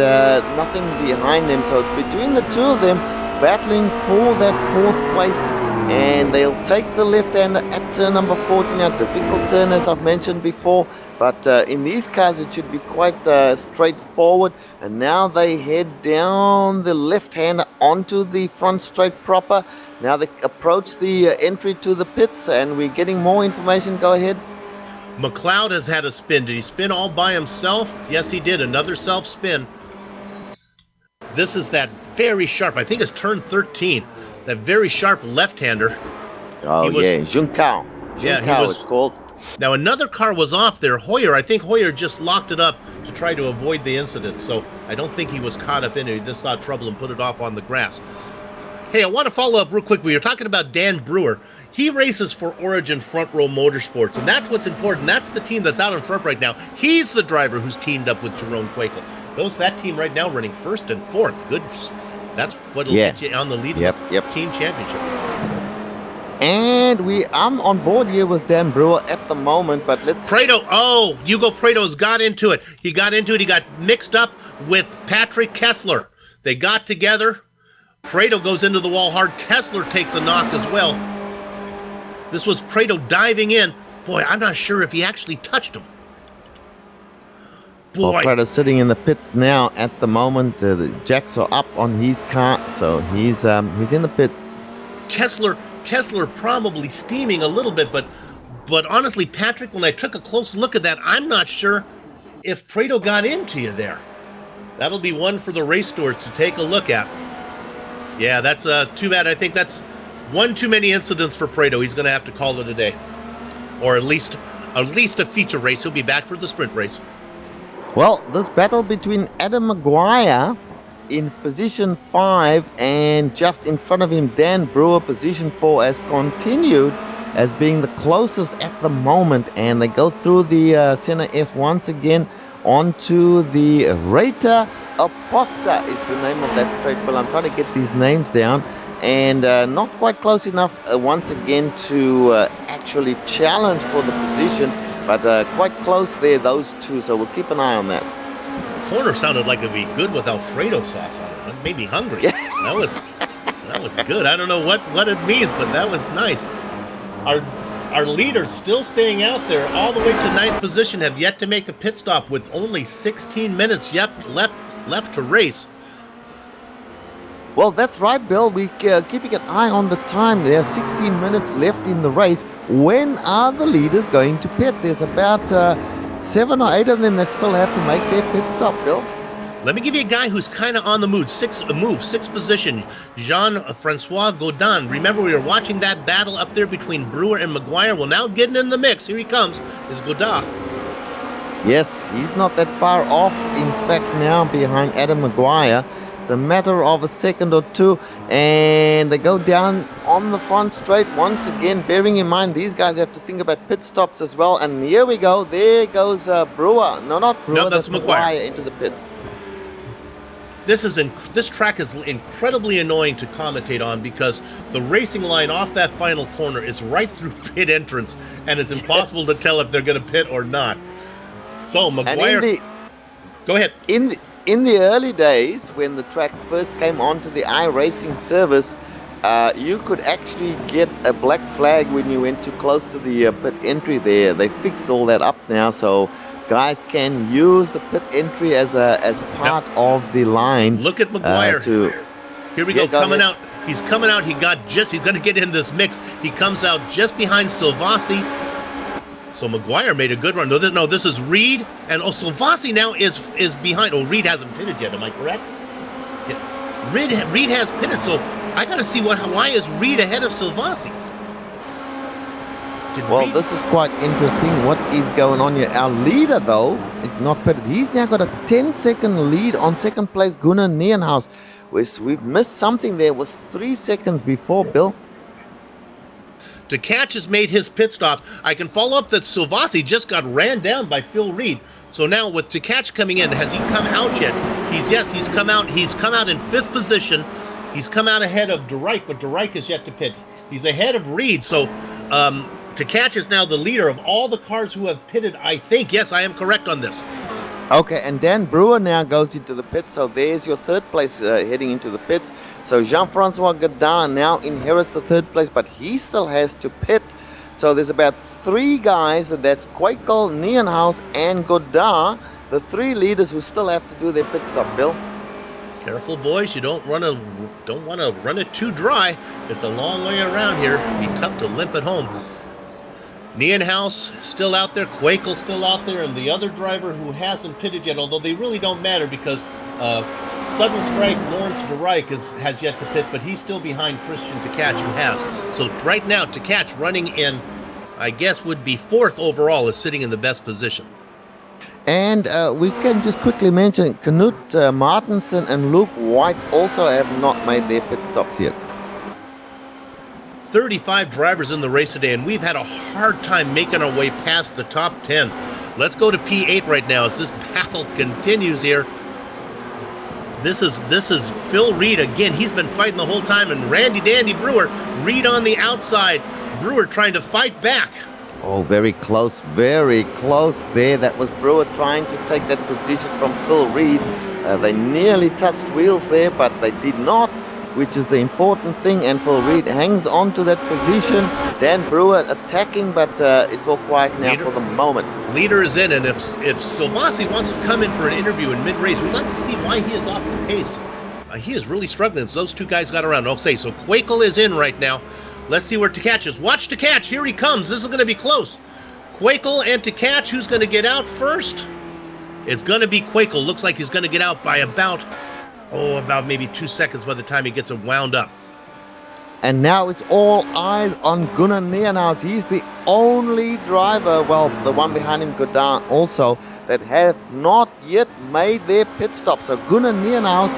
nothing behind them. So it's between the two of them battling for that 4th place. And they'll take the left-hander at turn number 14. A difficult turn, as I've mentioned before. But in these cars, it should be quite straightforward. And now they head down the left-hander onto the front straight proper. Now they approach the entry to the pits, and we're getting more information. Go ahead. McLeod has had a spin. Did he spin all by himself? Yes, he did. Another self-spin. This is that very sharp, I think it's turn 13, that very sharp left-hander. Oh, Junkao. Junkao, it's called. Now, another car was off there. Hoyer, I think Hoyer just locked it up to try to avoid the incident. So I don't think he was caught up in it. He just saw trouble and put it off on the grass. Hey, I want to follow up real quick. We were talking about Dan Brewer. He races for Origin Front Row Motorsports, and that's what's important. That's the team that's out in front right now. He's the driver who's teamed up with Jeroen Quakel. That team right now running 1st and 4th. Good. That's what'll get you on the lead team championship. And I'm on board here with Dan Brewer at the moment, but let's... Hugo Prado's got into it. He got mixed up with Patrick Kessler. They got together. Prado goes into the wall hard. Kessler takes a knock as well. This was Prado diving in. Boy, I'm not sure if he actually touched him. Well, boy. Fredo's sitting in the pits now at the moment. The jacks are up on his car, so he's in the pits. Kessler probably steaming a little bit, but honestly, Patrick, when I took a close look at that, I'm not sure if Prado got into you there. That'll be one for the race stewards to take a look at. Yeah, that's too bad. I think that's one too many incidents for Prado. He's going to have to call it a day, or at least a feature race. He'll be back for the sprint race. Well, this battle between Adam Maguire in position 5 and just in front of him Dan Brewer position 4 has continued as being the closest at the moment, and they go through the Senna S once again onto the Reta Aposta is the name of that straight. Well, I'm trying to get these names down, and not quite close enough once again to actually challenge for the position, but quite close there, those two, so we'll keep an eye on that. Corner sounded like it'd be good with Alfredo sauce on it. That made me hungry. That was good. I don't know what it means, but that was nice. Our leaders still staying out there all the way to 9th position, have yet to make a pit stop with only 16 minutes left to race. Well, that's right, Bill. We're keeping an eye on the time. There are 16 minutes left in the race. When are the leaders going to pit? There's about 7 or 8 of them that still have to make their pit stop, Bill. Let me give you a guy who's kind of on the move. Sixth position, Jean-Francois Godin. Remember, we were watching that battle up there between Brewer and Maguire. Well, now getting in the mix, here he comes, is Godin. Yes, he's not that far off, in fact, now behind Adam Maguire. It's a matter of a second or two, and they go down on the front straight once again, bearing in mind these guys have to think about pit stops as well. And here we go. There goes Brewer. No, not Brewer. No, that's Maguire into the pits. This track is incredibly annoying to commentate on because the racing line off that final corner is right through pit entrance, and it's impossible to tell if they're going to pit or not. So Maguire, go ahead. In the early days, when the track first came onto the iRacing service, you could actually get a black flag when you went too close to the pit entry there. They fixed all that up now, so guys can use the pit entry as part of the line. Look at Maguire. Here we go, coming out. He's coming out. He's going to get in this mix. He comes out just behind Silvassi. So Maguire made a good run. No, this is Reed, and Silvassi now is behind. Oh, Reed hasn't pitted yet. Am I correct? Yeah. Reed has pitted. So I got to see why is Reed ahead of Silvassi? This is quite interesting. What is going on here? Our leader, though, is not pitted. He's now got a 10-second lead on second place, Gunnar Nienhaus. We've missed something there. It was 3 seconds before, Bill. DeCatch has made his pit stop. I can follow up that Silvassi just got ran down by Phil Reed. So now with DeCatch coming in, has he come out yet? He's come out. He's come out in 5th position. He's come out ahead of DeRuyck, but DeRuyck is yet to pit. He's ahead of Reed. So DeCatch is now the leader of all the cars who have pitted, I think. Yes, I am correct on this. Okay, and Dan Brewer now goes into the pits, so there's your 3rd place heading into the pits. So Jean-Francois Godin now inherits the 3rd place, but he still has to pit. So there's about 3 guys, and that's Quakel, Nienhaus, and Godin, the 3 leaders who still have to do their pit stop, Bill. Careful, boys. You don't want to run it too dry. It's a long way around here. It'd be tough to limp it home. Nienhaus still out there, Quakel still out there, and the other driver who hasn't pitted yet, although they really don't matter because Sudden Strike Lawrence DeRuyck has yet to pit, but he's still behind Christian DeCatch who has. So right now, DeCatch running in, I guess would be 4th overall, is sitting in the best position. And we can just quickly mention Knut Martensen and Luke White also have not made their pit stops yet. 35 drivers in the race today, and we've had a hard time making our way past the top 10. Let's go to P8 right now as this battle continues here. This is Phil Reed again. He's been fighting the whole time, and Randy Dandy Brewer, Reed on the outside. Brewer trying to fight back. Oh, very close there. That was Brewer trying to take that position from Phil Reed. They nearly touched wheels there, but they did not. which is the important thing. And Phil Reed hangs on to that position. Dan Brewer attacking, but it's all quiet now for the moment. Leader is in, and if Silvassi wants to come in for an interview in mid-race, we'd like to see why he is off the pace. He is really struggling. So those two guys got around. Okay, so Quakel is in right now. Let's see where Tkach is. Watch Tkach. Here he comes. This is going to be close. Quakel and Tkach. Who's going to get out first? It's going to be Quakel. Looks like he's going to get out by about maybe 2 seconds by the time he gets it wound up. And now it's all eyes on Gunnar Nienaus. He's the only driver, well, the one behind him, Godin, also, that have not yet made their pit stop. So Gunnar Nienaus,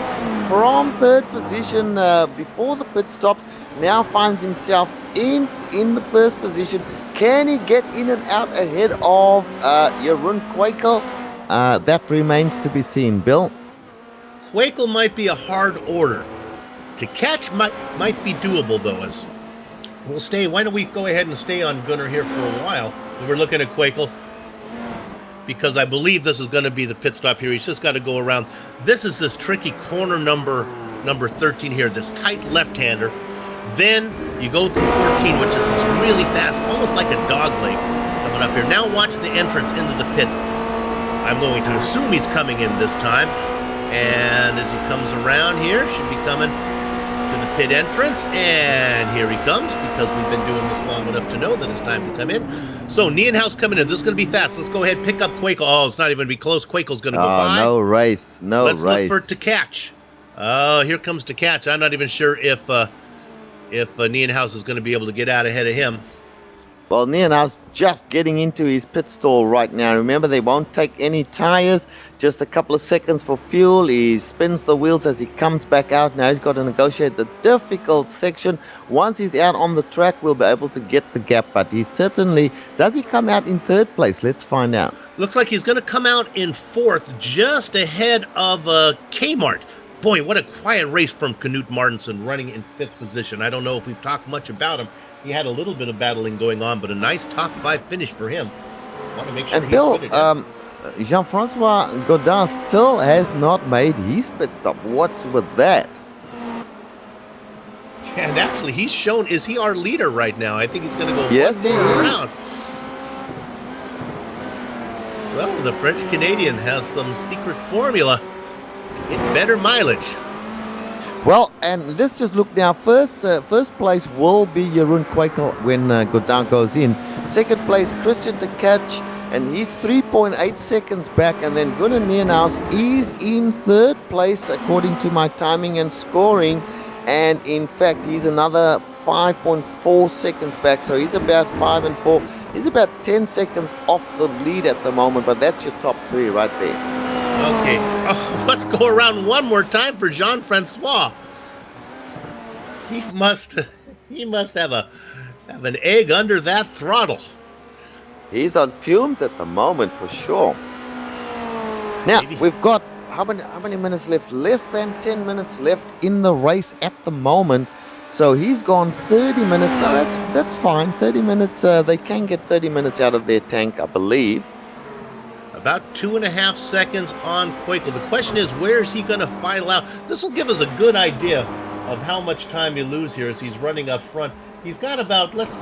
from third position before the pit stops, now finds himself in the first position. Can he get in and out ahead of Jeroen Quakel? That remains to be seen. Bill? Quakel might be a hard order. Tkach might be doable, though. As we'll stay. Why don't we go ahead and stay on Gunnar here for a while? We're looking at Quakel because I believe this is going to be the pit stop here. He's just got to go around. This is this tricky corner number 13 here, this tight left-hander. Then you go through 14, which is this really fast, almost like a dog leg coming up here. Now watch the entrance into the pit. I'm going to assume he's coming in this time. And as he comes around here, should be coming to the pit entrance. And here he comes, because we've been doing this long enough to know that it's time to come in. So Nienaus coming in. This is going to be fast. Let's go ahead and pick up Quakel. Oh, it's not even going to be close. Quakel's going to go by. No race. Let's look for Tkach. Oh, here comes Tkach. I'm not even sure if Nienaus is going to be able to get out ahead of him. Well, Nienaus just getting into his pit stall right now. Remember, they won't take any tires. Just a couple of seconds for fuel. He spins the wheels as he comes back out. Now he's got to negotiate the difficult section. Once he's out on the track, we'll be able to get the gap. But he certainly... Does he come out in third place? Let's find out. Looks like he's going to come out in fourth, just ahead of Kmart. Boy, what a quiet race from Knut Martinsen, running in fifth position. I don't know if we've talked much about him. He had a little bit of battling going on, but a nice top 5 finish for him. Want to make sure. And Bill, Jean-Francois Godin still has not made his pit stop. What's with that? And actually, he's shown, is he our leader right now? I think he's going to go yes, one more more is. round. So the French Canadian has some secret formula. Get better mileage. Well, and let's just look now. First place will be Jeroen Quakel when Godin goes in. Second place, Christian Tkach, and he's 3.8 seconds back. And then Gunnar Nienaus is in third place according to my timing and scoring. And in fact, he's another 5.4 seconds back. So he's about 5 and 4. He's about 10 seconds off the lead at the moment. But that's your top 3 right there. Okay, let's go around one more time for Jean-Francois. He must have an egg under that throttle. He's on fumes at the moment for sure. Now we've got how many minutes left? Less than 10 minutes left in the race at the moment. So he's gone 30 minutes. So that's fine. 30 minutes. They can get 30 minutes out of their tank, I believe. About 2.5 seconds on Quakel. The question is, where is he going to final out? This will give us a good idea of how much time you lose here as he's running up front. He's got about, let's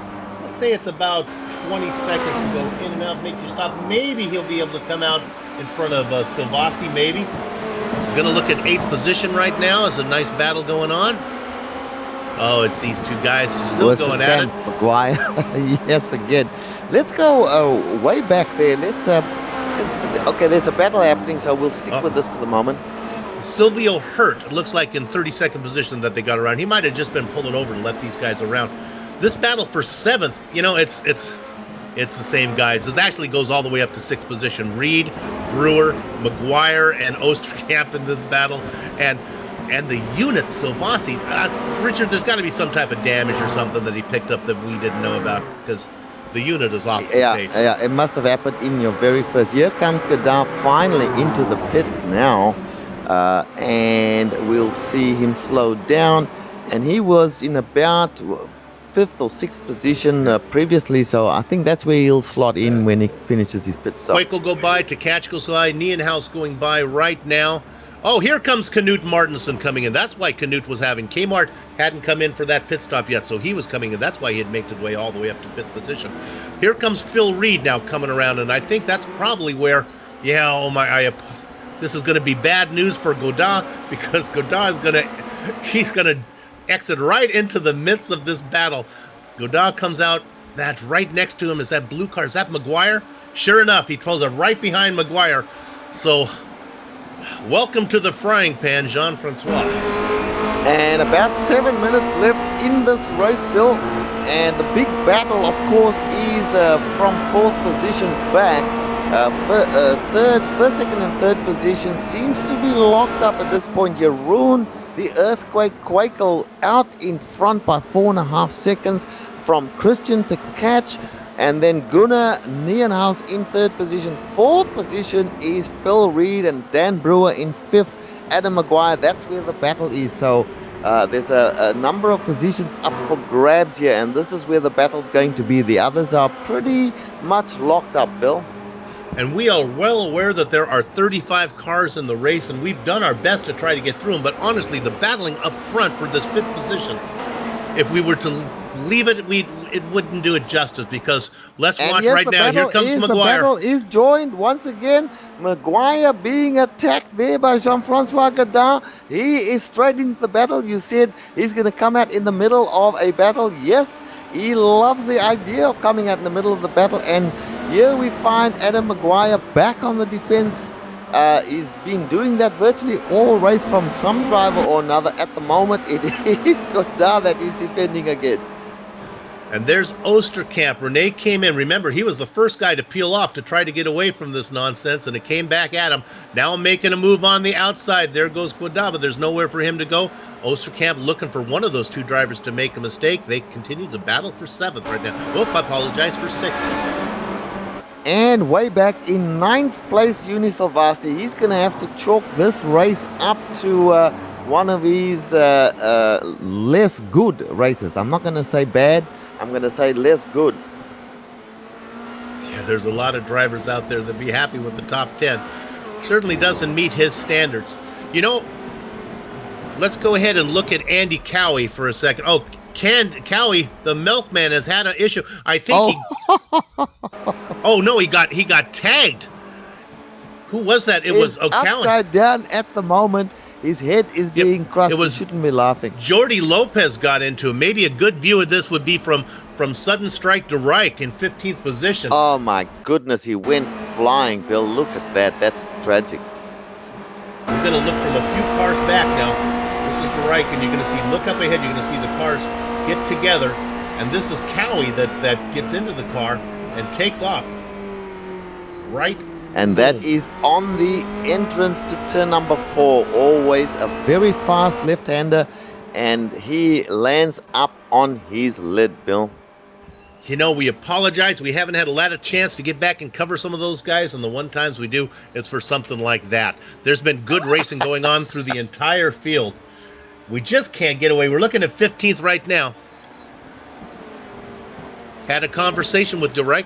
say it's about 20 seconds to go in and out, make you stop. Maybe he'll be able to come out in front of Silvassi, maybe. We're going to look at 8th position right now. There's a nice battle going on. Oh, it's these two guys still going at it. McGuire. Yes, again. Let's go way back there. Okay, there's a battle happening, so we'll stick with this for the moment. Silvio Hurt looks like in 32nd position that they got around. He might have just been pulling over to let these guys around. This battle for 7th, it's the same guys. This actually goes all the way up to 6th position. Reed, Brewer, McGuire, and Osterkamp in this battle. And the unit, Silvassi, Richard, there's got to be some type of damage or something that he picked up that we didn't know about, because the unit is off the pace. Yeah, it must have happened in your very first. Here comes Godin finally into the pits now, and we'll see him slow down. And he was in about 5th or 6th position previously, so I think that's where he'll slot in when he finishes his pit stop. Quake will go by, Tkach goes by, Nienaus going by right now. Oh, here comes Knut Martinson coming in. That's why Knut was having. Kmart hadn't come in for that pit stop yet, so he was coming in. That's why he had made his way all the way up to fifth position. Here comes Phil Reed now coming around, and I think that's probably where, this is going to be bad news for Godin, because Godin he's going to exit right into the midst of this battle. Godin comes out. That's right next to him is that blue car. Is that Maguire? Sure enough, he throws it right behind Maguire. So, welcome to the frying pan, Jean-Francois. And about 7 minutes left in this race, Bill. And the big battle, of course, is from fourth position back. First, second, and third position seems to be locked up at this point. Jeroen, the Earthquake Quakel, out in front by 4.5 seconds from Christian to catch. And then Gunnar Nierenhaus in third position. Fourth position is Phil Reed and Dan Brewer in fifth. Adam Maguire, that's where the battle is. So there's a number of positions up for grabs here, and this is where the battle's going to be. The others are pretty much locked up, Bill. And we are well aware that there are 35 cars in the race, and we've done our best to try to get through them. But honestly, the battling up front for this fifth position, if we were to leave it, it wouldn't do it justice, because let's watch right now. Here comes Maguire. The battle is joined once again. Maguire being attacked there by Jean-Francois Godin. He is straight into the battle. You said he's going to come out in the middle of a battle. Yes, he loves the idea of coming out in the middle of the battle. And here we find Adam Maguire back on the defense. He's been doing that virtually all race from some driver or another. At the moment, it is Godin that he's defending against. And there's Osterkamp. Rene came in. Remember, he was the first guy to peel off to try to get away from this nonsense, and it came back at him. Now making a move on the outside. There goes Godin, but there's nowhere for him to go. Osterkamp looking for one of those two drivers to make a mistake. They continue to battle for seventh right now. Oh, I apologize, for sixth. And way back in ninth place, Eunice Silvasti. He's going to have to chalk this race up to one of his less good races. I'm not going to say bad. I'm going to say less good. Yeah, there's a lot of drivers out there that be happy with the top 10. Certainly doesn't meet his standards. You know, let's go ahead and look at Andy Cowie for a second. Oh, Cowie, the milkman, has had an issue. I think oh no, he got tagged. Who was that? It was O'Cowan. Upside down at the moment. His head is being crushed. He shouldn't be laughing. Jordi Lopez got into him. Maybe a good view of this would be from Sudden Strike to Reich in 15th position. Oh my goodness, he went flying, Bill. Look at that. That's tragic. We're going to look from a few cars back now. This is the Reich, and you're going to see, look up ahead, you're going to see the cars get together. And this is Cowie that gets into the car and takes off. Right? And that is on the entrance to turn number 4. Always a very fast left-hander. And he lands up on his lid, Bill. You know, we apologize. We haven't had a lot of chance to get back and cover some of those guys. And the one times we do, it's for something like that. There's been good racing going on through the entire field. We just can't get away. We're looking at 15th right now. Had a conversation with Derek.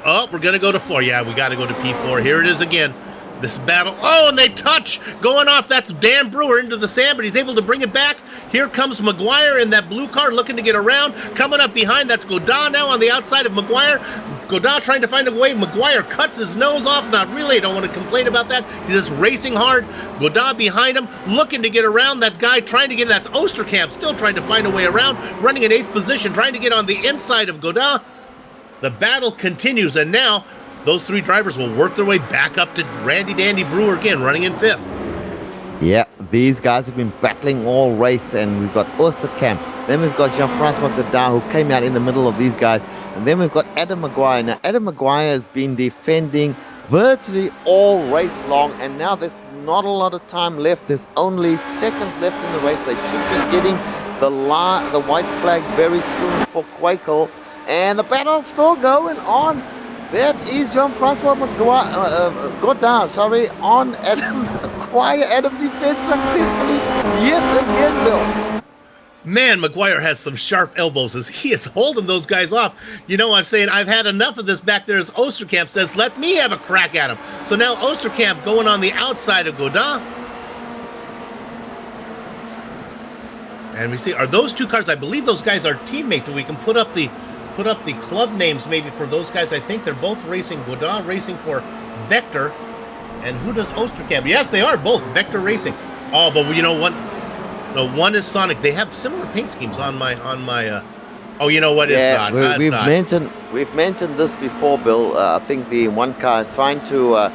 Oh, we're going to go to 4. Yeah, we got to go to P4. Here it is again. This battle. Oh, and they touch. Going off. That's Dan Brewer into the sand, but he's able to bring it back. Here comes Maguire in that blue car looking to get around. Coming up behind, that's Godin now on the outside of Maguire. Godin trying to find a way. Maguire cuts his nose off. Not really. I don't want to complain about that. He's just racing hard. Godin behind him, looking to get around that guy, trying to get, that's Osterkamp, still trying to find a way around, running in 8th position, trying to get on the inside of Godin. The battle continues, and now those 3 drivers will work their way back up to Randy Dandy Brewer again, running in 5th. Yeah, these guys have been battling all race, and we've got Osterkamp. Then we've got Jean-Francois Godin, who came out in the middle of these guys. And then we've got Adam Maguire. Now, Adam Maguire has been defending virtually all race long, and now there's not a lot of time left. There's only seconds left in the race. They should be getting the white flag very soon for Quakel. And the battle's still going on. That is Jean-Francois Godin, on Adam Maguire. Adam defends successfully yet again, Bill. Man, Maguire has some sharp elbows as he is holding those guys off. You know, I'm saying I've had enough of this back there as Osterkamp says, let me have a crack at him. So now Osterkamp going on the outside of Godin. And we see, are those two cars? I believe those guys are teammates, and we can put up the club names maybe for those guys. I think they're both racing. Godin racing for Vector, and who does Osterkamp? Yes, they are both Vector Racing. Oh, but you know what? No, one is Sonic. They have similar paint schemes on my. Oh, you know what? It's not. We've mentioned this before, Bill. I think the one car is trying to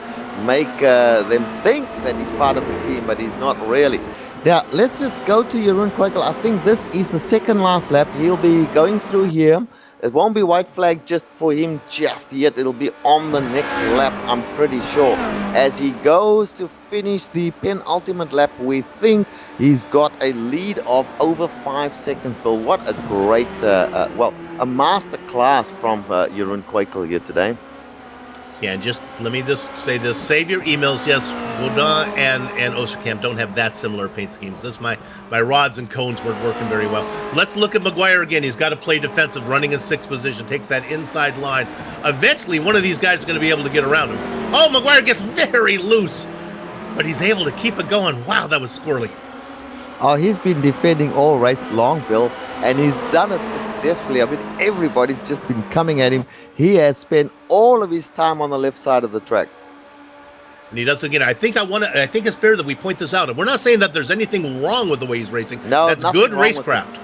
make them think that he's part of the team, but he's not really. Now, let's just go to Jeroen Kwekel. I think this is the second last lap. He'll be going through here. It won't be white flag just for him just yet. It'll be on the next lap, I'm pretty sure. As he goes to finish the penultimate lap, we think he's got a lead of over 5 seconds, Bill. What a great, a master class from Jeroen Kwekel here today. Yeah, and let me just say this. Save your emails. Yes, Godin and Osterkamp don't have that similar paint schemes. This my rods and cones weren't working very well. Let's look at Maguire again. He's got to play defensive, running in 6th position, takes that inside line. Eventually, one of these guys is going to be able to get around him. Oh, Maguire gets very loose, but he's able to keep it going. Wow, that was squirrely. Oh, he's been defending all race long, Bill, and he's done it successfully. I mean, everybody's just been coming at him. He has spent all of his time on the left side of the track. And he does it again. I think it's fair that we point this out. And we're not saying that there's anything wrong with the way he's racing. No, that's good racecraft.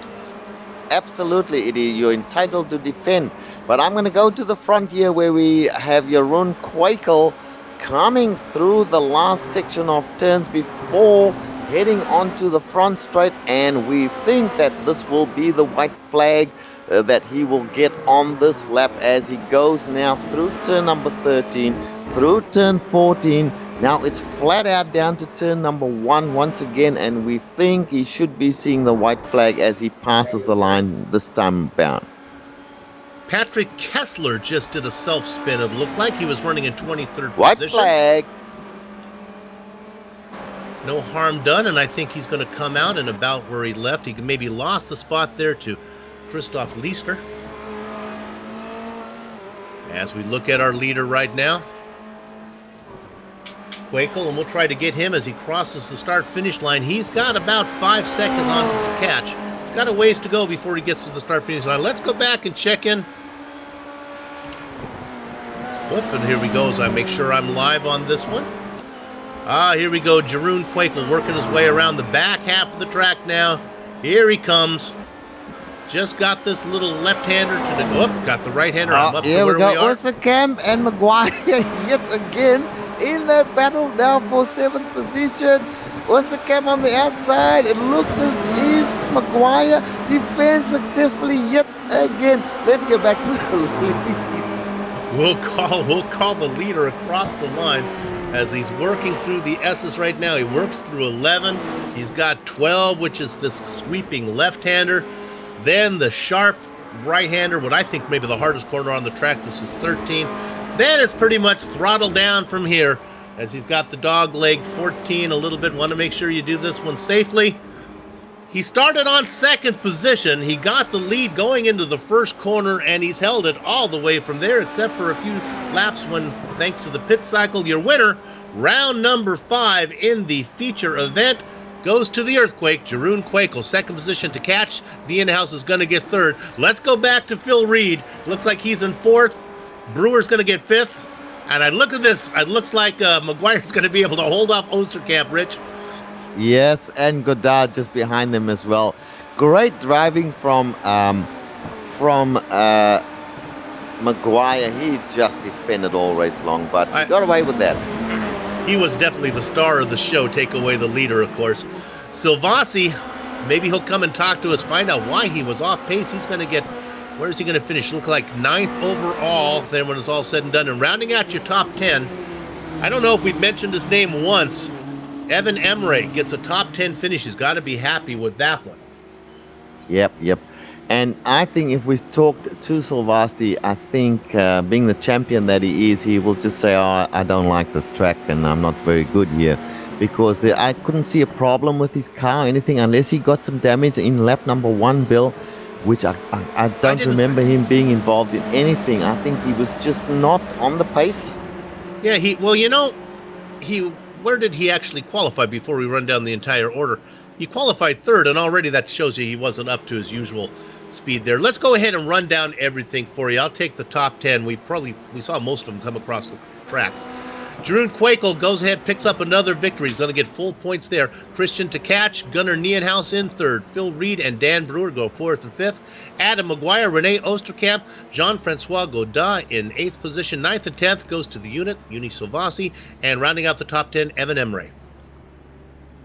Absolutely, Eddie. You're entitled to defend. But I'm going to go to the front here where we have Jeroen Kwekel coming through the last section of turns before heading onto the front straight, and we think that this will be the white flag that he will get on this lap as he goes now through turn number 13, through turn 14. Now it's flat out down to turn number 1 once again, and we think he should be seeing the white flag as he passes the line this time bound. Patrick Kessler just did a self-spin. It looked like he was running in 23rd White position. flag. No harm done, and I think he's going to come out and about where he left. He maybe lost a spot there to Christoph Leister. As we look at our leader right now, Kwekel, and we'll try to get him as he crosses the start-finish line. He's got about 5 seconds on to catch. He's got a ways to go before he gets to the start-finish line. Let's go back and check in. Whoop, and here we go as I make sure I'm live on this one. Here we go. Jeroen Kwekel working his way around the back half of the track now. Here he comes. Just got this little left-hander to the... Whoop, got the right-hander. I'm up to where we are. Osterkamp and Maguire yet again in that battle now for 7th position. Osterkamp on the outside. It looks as if Maguire defends successfully yet again. Let's get back to the lead. We'll call the leader across the line as he's working through the S's right now. He works through 11. He's got 12, which is this sweeping left-hander. Then the sharp right-hander, what I think maybe the hardest corner on the track. This is 13. Then it's pretty much throttle down from here as he's got the dog leg 14 a little bit. Want to make sure you do this one safely. He started on 2nd position. He got the lead going into the first corner, and he's held it all the way from there, except for a few laps when, thanks to the pit cycle, your winner, round number 5 in the feature event, goes to the Earthquake. Jeroen Kwekel, 2nd position to catch. Bienenhouse is going to get 3rd. Let's go back to Phil Reed. Looks like he's in 4th. Brewer's going to get 5th. And I look at this. It looks like Maguire's going to be able to hold off Osterkamp, Rich. Yes, and Godard just behind them as well. Great driving from Maguire. He just defended all race long, but he got away with that. He was definitely the star of the show. Take away the leader, of course. Silvassi, maybe he'll come and talk to us, find out why he was off pace. He's going to get, where is he going to finish? Look like 9th overall then when it's all said and done. And rounding out your top 10, I don't know if we've mentioned his name once. Evan Emre gets a top 10 finish. He's got to be happy with that one. Yep. And I think if we talked to Silvasti, I think being the champion that he is, he will just say, oh, I don't like this track and I'm not very good here. Because I couldn't see a problem with his car or anything unless he got some damage in lap number 1, Bill, which I don't remember him being involved in anything. I think he was just not on the pace. Yeah, where did he actually qualify before we run down the entire order? He qualified third, and already that shows you he wasn't up to his usual speed there. Let's go ahead and run down everything for you. I'll take the top 10. We saw most of them come across the track. Jeroen Kwekel goes ahead, picks up another victory. He's going to get full points there. Christian Tkac, Gunnar Nienhuis in third. Phil Reed and Dan Brewer go fourth and fifth. Adam Maguire, Rene Oosterkamp, Jean-Francois Godin in eighth position. Ninth and 10th goes to the unit, Uni Silvassi. And rounding out the top 10, Evan Emre.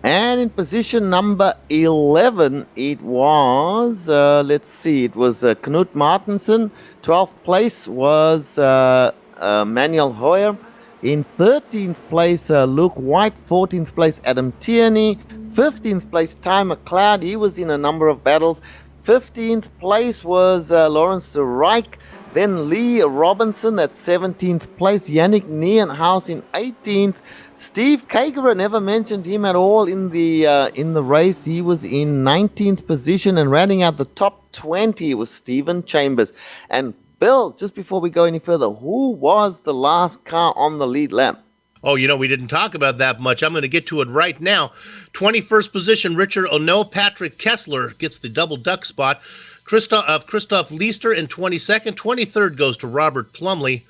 And in position number 11, it was, Knut Martensen. 12th place was Manuel Hoyer. In 13th place, Luke White. 14th place, Adam Tierney. 15th place, Ty McLeod. He was in a number of battles. 15th place was Lawrence de Rijk. Then Lee Robinson at 17th place. Yannick Nienhuis in 18th. Steve Kagerer, never mentioned him at all in the race. He was in 19th position, and rounding out the top 20 was Stephen Chambers. And Bill, just before we go any further, who was the last car on the lead lap? Oh, we didn't talk about that much. I'm going to get to it right now. 21st position, Richard Ono. Patrick Kessler gets the double duck spot. Christoph Leister in 22nd. 23rd goes to Robert Plumley.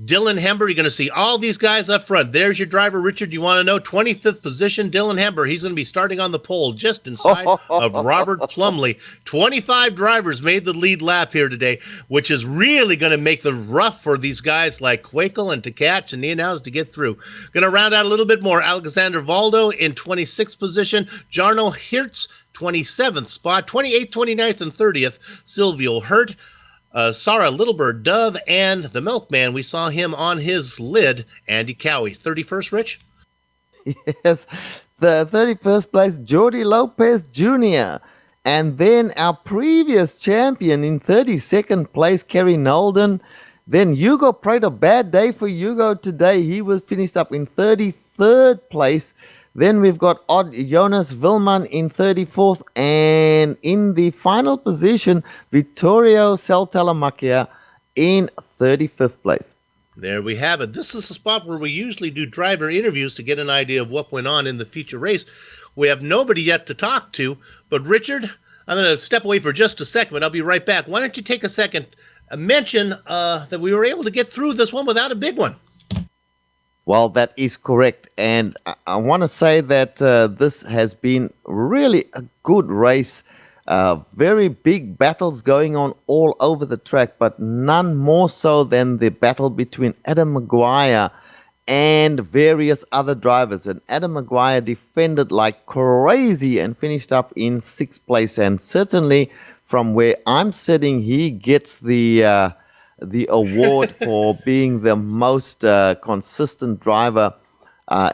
Dylan Hember, you're going to see all these guys up front. There's your driver, Richard. You want to know? 25th position, Dylan Hember. He's going to be starting on the pole just inside of Robert Plumley. 25 drivers made the lead lap here today, which is really going to make the rough for these guys like Kwekel and Tkac and Nienhuis to get through. Going to round out a little bit more. Alexander Valdo in 26th position. Jarno Hertz, 27th spot. 28th, 29th, and 30th, Silvio Hurt. Sarah Littlebird Dove, and the Milkman, we saw him on his lid, Andy Cowie. 31st, Rich? Yes, the 31st place, Jordi Lopez Jr. And then our previous champion in 32nd place, Kerry Nolden. Then Hugo Prater, bad day for Hugo today. He was finished up in 33rd place. Then we've got Odd Jonas Vilman in 34th, and in the final position, Vittorio Saltalamacchia in 35th place. There we have it. This is the spot where we usually do driver interviews to get an idea of what went on in the feature race. We have nobody yet to talk to, but Richard, I'm going to step away for just a second, but I'll be right back. Why don't you take a second, mention that we were able to get through this one without a big one. Well, that is correct. And I want to say that this has been really a good race. Very big battles going on all over the track, but none more so than the battle between Adam Maguire and various other drivers. And Adam Maguire defended like crazy and finished up in 6th place. And certainly from where I'm sitting, he gets the award for being the most consistent driver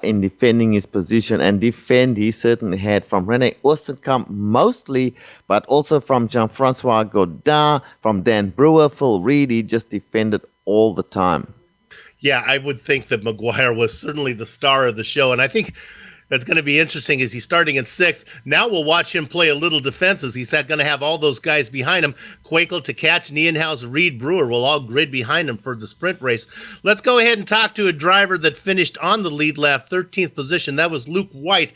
in defending his position. And defend he certainly had from Rene Oosterkamp mostly, but also from Jean-Francois Godin, from Dan Brewer, Phil Reed. He just defended all the time. Yeah, I would think that Maguire was certainly the star of the show, and I think that's going to be interesting is he's starting in 6th. Now we'll watch him play a little defense as he's going to have all those guys behind him. Kwekel, Tkac, Nienhuis, Reed, Brewer will all grid behind him for the sprint race. Let's go ahead and talk to a driver that finished on the lead lap, 13th position. That was Luke White.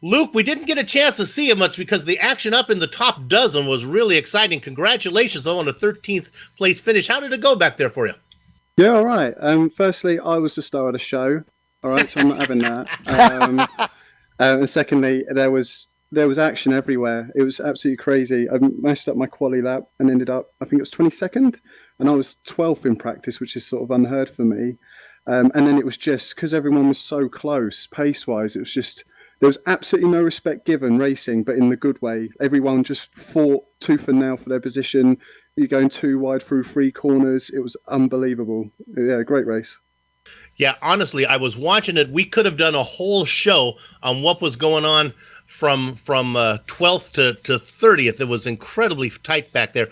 Luke, we didn't get a chance to see him much because the action up in the top dozen was really exciting. Congratulations on a 13th place finish. How did it go back there for you? Yeah, all right. Firstly, I was the star of the show. All right, so I'm not having that. And secondly, there was action everywhere. It was absolutely crazy. I messed up my quali lap and ended up, I think it was 22nd, and I was 12th in practice, which is sort of unheard for me. And then it was just because everyone was so close, pace-wise, it was just there was absolutely no respect given racing, but in the good way. Everyone just fought tooth and nail for their position. You're going too wide through 3 corners. It was unbelievable. Yeah, great race. Yeah, honestly, I was watching it. We could have done a whole show on what was going on from 12th to 30th. It was incredibly tight back there.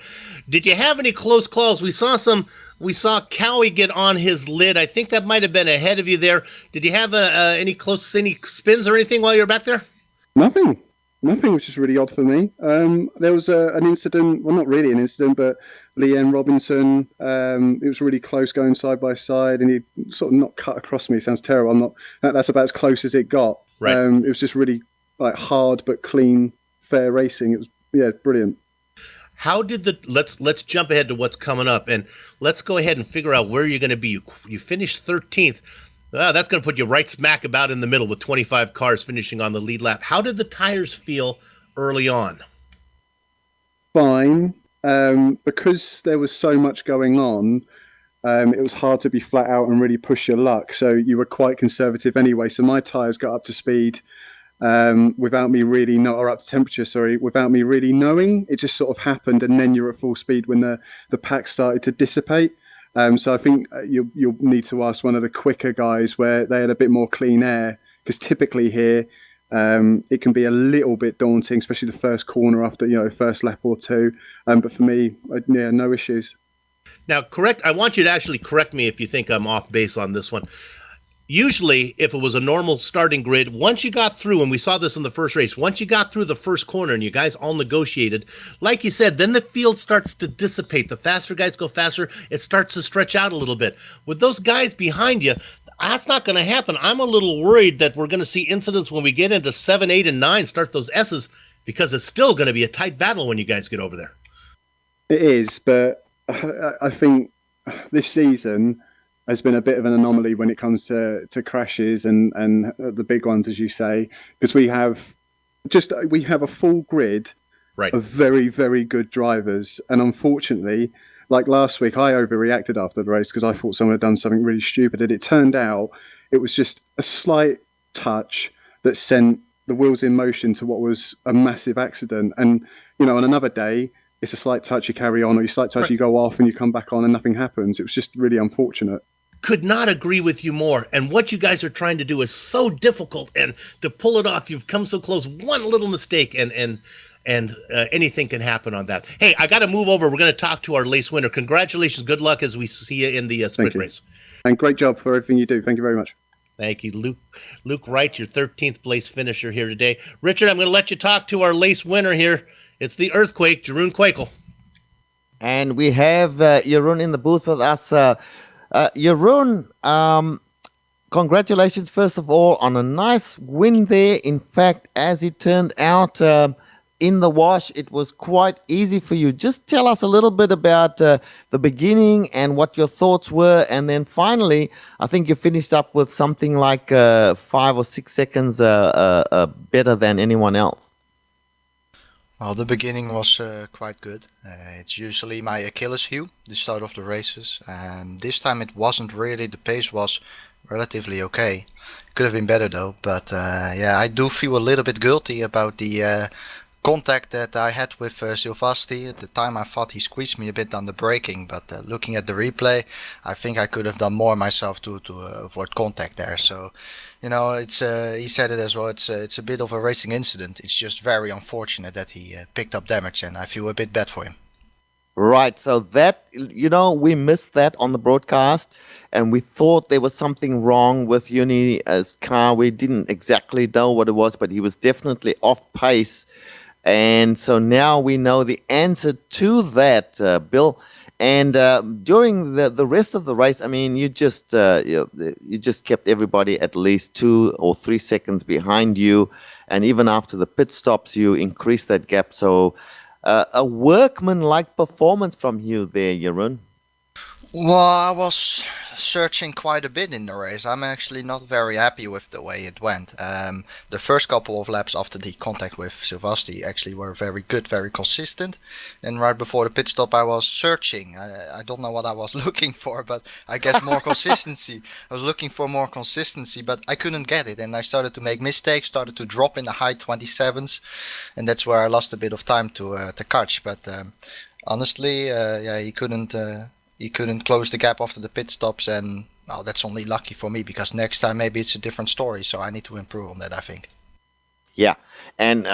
Did you have any close calls? We saw Cowie get on his lid. I think that might have been ahead of you there. Did you have any spins or anything while you were back there? Nothing, which is really odd for me. There was an incident, well, not really an incident, but Leanne Robinson, it was really close going side by side, and he sort of not cut across me. Sounds terrible. That's about as close as it got. Right. It was just really like hard but clean, fair racing. It was brilliant. How did let's jump ahead to what's coming up, and let's go ahead and figure out where you're going to be. You finished 13th. That's going to put you right smack about in the middle with 25 cars finishing on the lead lap. How did the tires feel early on? Fine, because there was so much going on. It was hard to be flat out and really push your luck. So you were quite conservative anyway. So my tires got up to speed without me really or up to temperature, sorry, without me really knowing. It just sort of happened, and then you're at full speed when the pack started to dissipate. So I think you'll need to ask one of the quicker guys where they had a bit more clean air, because typically here it can be a little bit daunting, especially the first corner after first lap or two. But for me, no issues. Now, I want you to actually correct me if you think I'm off base on this one. Usually, if it was a normal starting grid, once you got through, and we saw this in the first race, once you got through the first corner and you guys all negotiated, like you said, then the field starts to dissipate. The faster guys go faster, it starts to stretch out a little bit. With those guys behind you, that's not going to happen. I'm a little worried that we're going to see incidents when we get into 7, 8, and 9, start those S's, because it's still going to be a tight battle when you guys get over there. It is, but I think this season has been a bit of an anomaly when it comes to crashes and the big ones, as you say, because we have a full grid of very, very good drivers. And unfortunately, like last week, I overreacted after the race because I thought someone had done something really stupid. And it turned out it was just a slight touch that sent the wheels in motion to what was a massive accident. And, on another day, it's a slight touch, you carry on, or you slight touch, you go off and you come back on and nothing happens. It was just really unfortunate. Could not agree with you more. And what you guys are trying to do is so difficult, and to pull it off, you've come so close. One little mistake and anything can happen on that. Hey, I got to move over. We're going to talk to our race winner. Congratulations. Good luck as we see you in the sprint race. And great job for everything you do. Thank you very much. Thank you, Luke Wright, your 13th place finisher here today. Richard, I'm going to let you talk to our race winner here. It's the Earthquake, Jeroen Kwekel. And we have Jeroen in the booth with us. Jeroen, congratulations, first of all, on a nice win there. In fact, as it turned out, in the wash, it was quite easy for you. Just tell us a little bit about the beginning and what your thoughts were. And then finally, I think you finished up with something like 5 or 6 seconds better than anyone else. Well, the beginning was quite good. It's usually my Achilles heel, the start of the races. This time it wasn't really. The pace was relatively okay. Could have been better though. But I do feel a little bit guilty about the contact that I had with Silvasti. At the time I thought he squeezed me a bit on the braking. But looking at the replay, I think I could have done more myself to avoid contact there. So, it's he said it as well. It's a bit of a racing incident. It's just very unfortunate that he picked up damage, and I feel a bit bad for him. Right. So that, we missed that on the broadcast, and we thought there was something wrong with Uni's car. We didn't exactly know what it was, but he was definitely off pace. And so now we know the answer to that, Bill. And during the rest of the race, I mean, you just kept everybody at least 2 or 3 seconds behind you, and even after the pit stops, you increased that gap. So a workman-like performance from you there, Jeroen. Well, I was searching quite a bit in the race. I'm actually not very happy with the way it went. The first couple of laps after the contact with Silvasti actually were very good, very consistent. And right before the pit stop, I was searching. I don't know what I was looking for, but I guess more consistency. I was looking for more consistency, but I couldn't get it. And I started to make mistakes, started to drop in the high 27s. And that's where I lost a bit of time to catch. But honestly, he couldn't close the gap after the pit stops, and that's only lucky for me, because next time maybe it's a different story, so I need to improve on that, I think. Yeah, and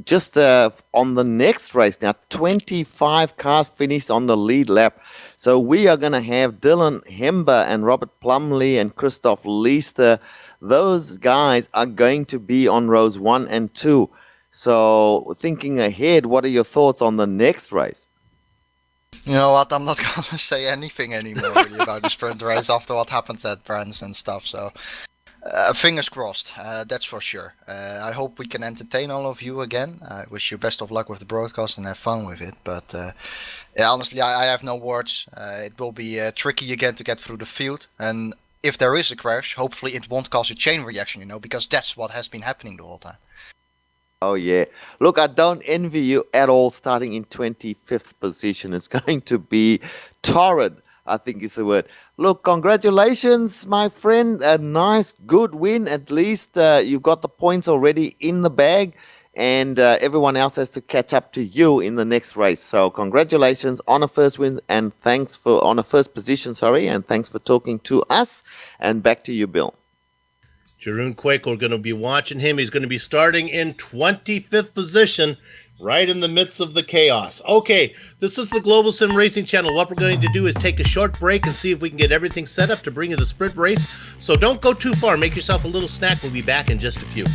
just on the next race now, 25 cars finished on the lead lap. So we are going to have Dylan Hember and Robert Plumley and Christoph Leister. Those guys are going to be on rows 1 and 2. So thinking ahead, what are your thoughts on the next race? You know what, I'm not going to say anything anymore really about the sprint race after what happened at Brands and stuff. So Fingers crossed, that's for sure. I hope we can entertain all of you again. I wish you best of luck with the broadcast and have fun with it. But yeah, honestly, I have no words. It will be tricky again to get through the field. And if there is a crash, hopefully it won't cause a chain reaction, because that's what has been happening the whole time. Oh, yeah. Look, I don't envy you at all starting in 25th position. It's going to be torrid, I think is the word. Look, congratulations, my friend. A nice, good win. At least you've got the points already in the bag, and everyone else has to catch up to you in the next race. So congratulations on a first win, and on a first position, and thanks for talking to us. And back to you, Bill. Jeroen Quake, we're going to be watching him. He's going to be starting in 25th position, right in the midst of the chaos. Okay, this is the Global Sim Racing Channel. What we're going to do is take a short break and see if we can get everything set up to bring you the sprint race. So don't go too far. Make yourself a little snack. We'll be back in just a few.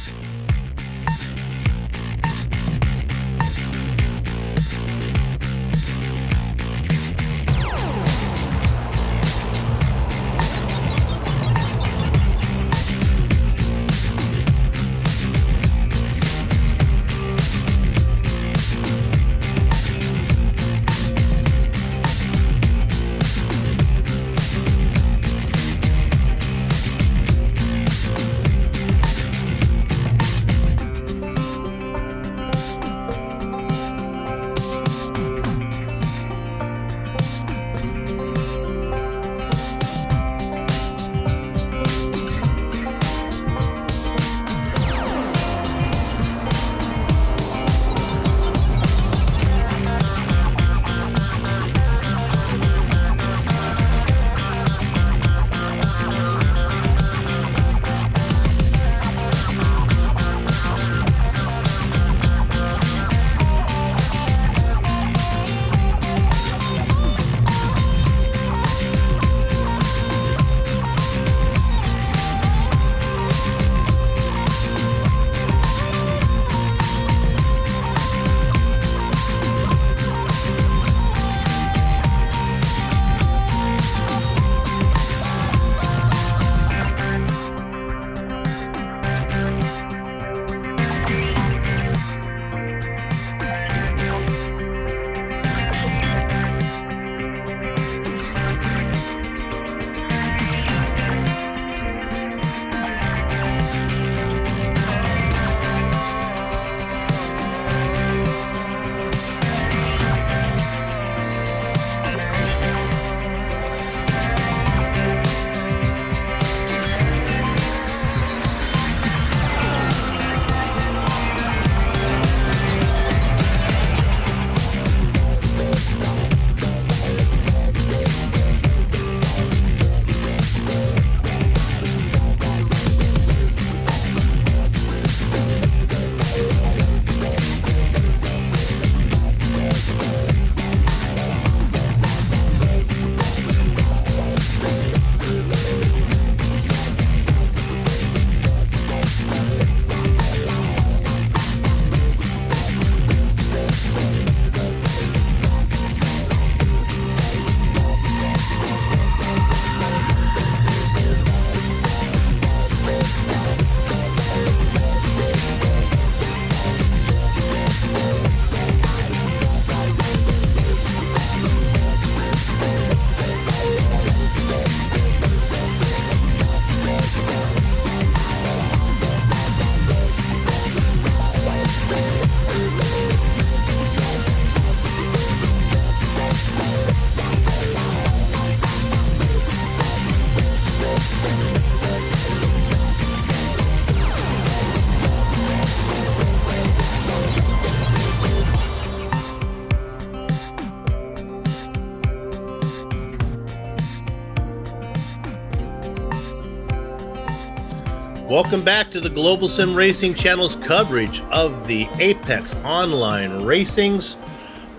Welcome back to the Global Sim Racing Channel's coverage of the Apex Online Racing's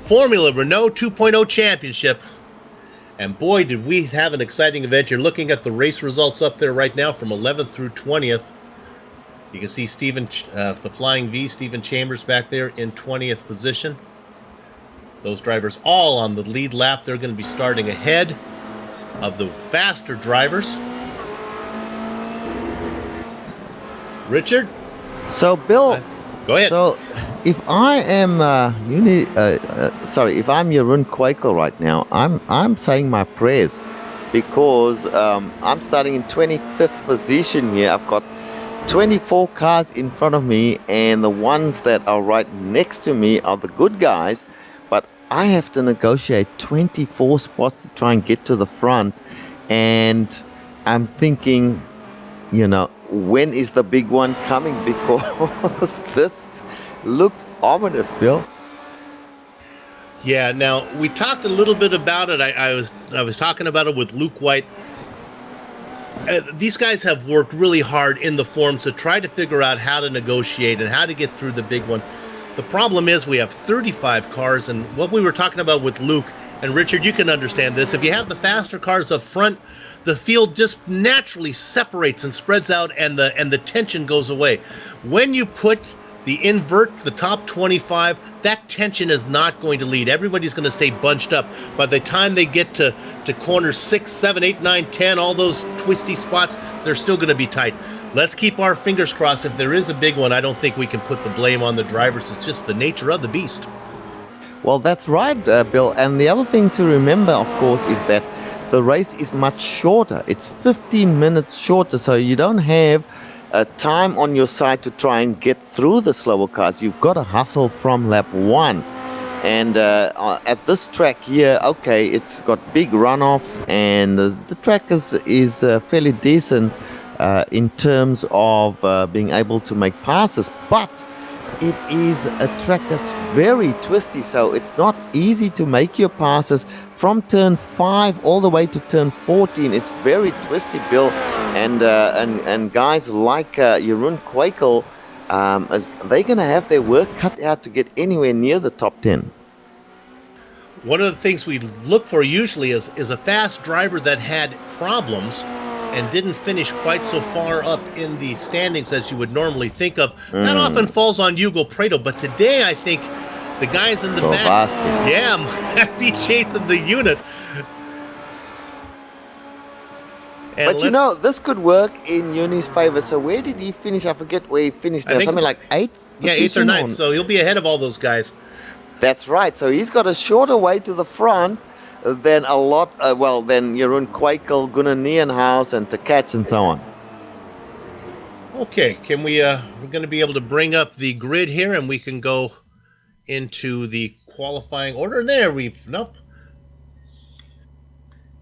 Formula Renault 2.0 Championship. And boy, did we have an exciting event. You're looking at the race results up there right now from 11th through 20th. You can see the Flying V, Stephen Chambers back there in 20th position. Those drivers all on the lead lap. They're going to be starting ahead of the faster drivers. Richard? So, Bill, Go ahead. so if I am if I'm Jeroen Kwekel right now, I'm saying my prayers because I'm starting in 25th position here. I've got 24 cars in front of me, and the ones that are right next to me are the good guys, but I have to negotiate 24 spots to try and get to the front, and I'm thinking, when is the big one coming? Because this looks ominous, Bill. Yeah, now we talked a little bit about it. I was talking about it with Luke White. These guys have worked really hard in the forums to try to figure out how to negotiate and how to get through the big one. The problem is we have 35 cars, and what we were talking about with Luke and Richard, you can understand this. If you have the faster cars up front, the field just naturally separates and spreads out, and the tension goes away. When you put the top 25, that tension is not going to lead. Everybody's going to stay bunched up. By the time they get to corners 6, 7, 8, 9, 10, all those twisty spots, they're still going to be tight. Let's keep our fingers crossed. If there is a big one, I don't think we can put the blame on the drivers. It's just the nature of the beast. Well, that's right, Bill. And the other thing to remember, of course, is that the race is much shorter. It's 15 minutes shorter, so you don't have time on your side to try and get through the slower cars. You've got to hustle from lap 1. And at this track here, okay, it's got big runoffs, and the track is fairly decent in terms of being able to make passes, but it is a track that's very twisty, so it's not easy to make your passes from turn 5 all the way to turn 14. It's very twisty, Bill, and guys like Jeroen Kwekel, they're going to have their work cut out to get anywhere near the top 10. One of the things we look for usually is a fast driver that had problems and didn't finish quite so far up in the standings as you would normally think of. That often falls on Hugo Prado, but today I think the guys in the back, might be chasing the unit. And but this could work in Yuni's favor. So where did he finish? I forget where he finished. Something like 8th? Yeah, 8th or 9th. So he'll be ahead of all those guys. That's right. So he's got a shorter way to the front than than Jeroen Kwekel, Gunnar Nienhaus, and Tkach, and so on. Okay, can we're going to be able to bring up the grid here, and we can go into the qualifying order. Nope.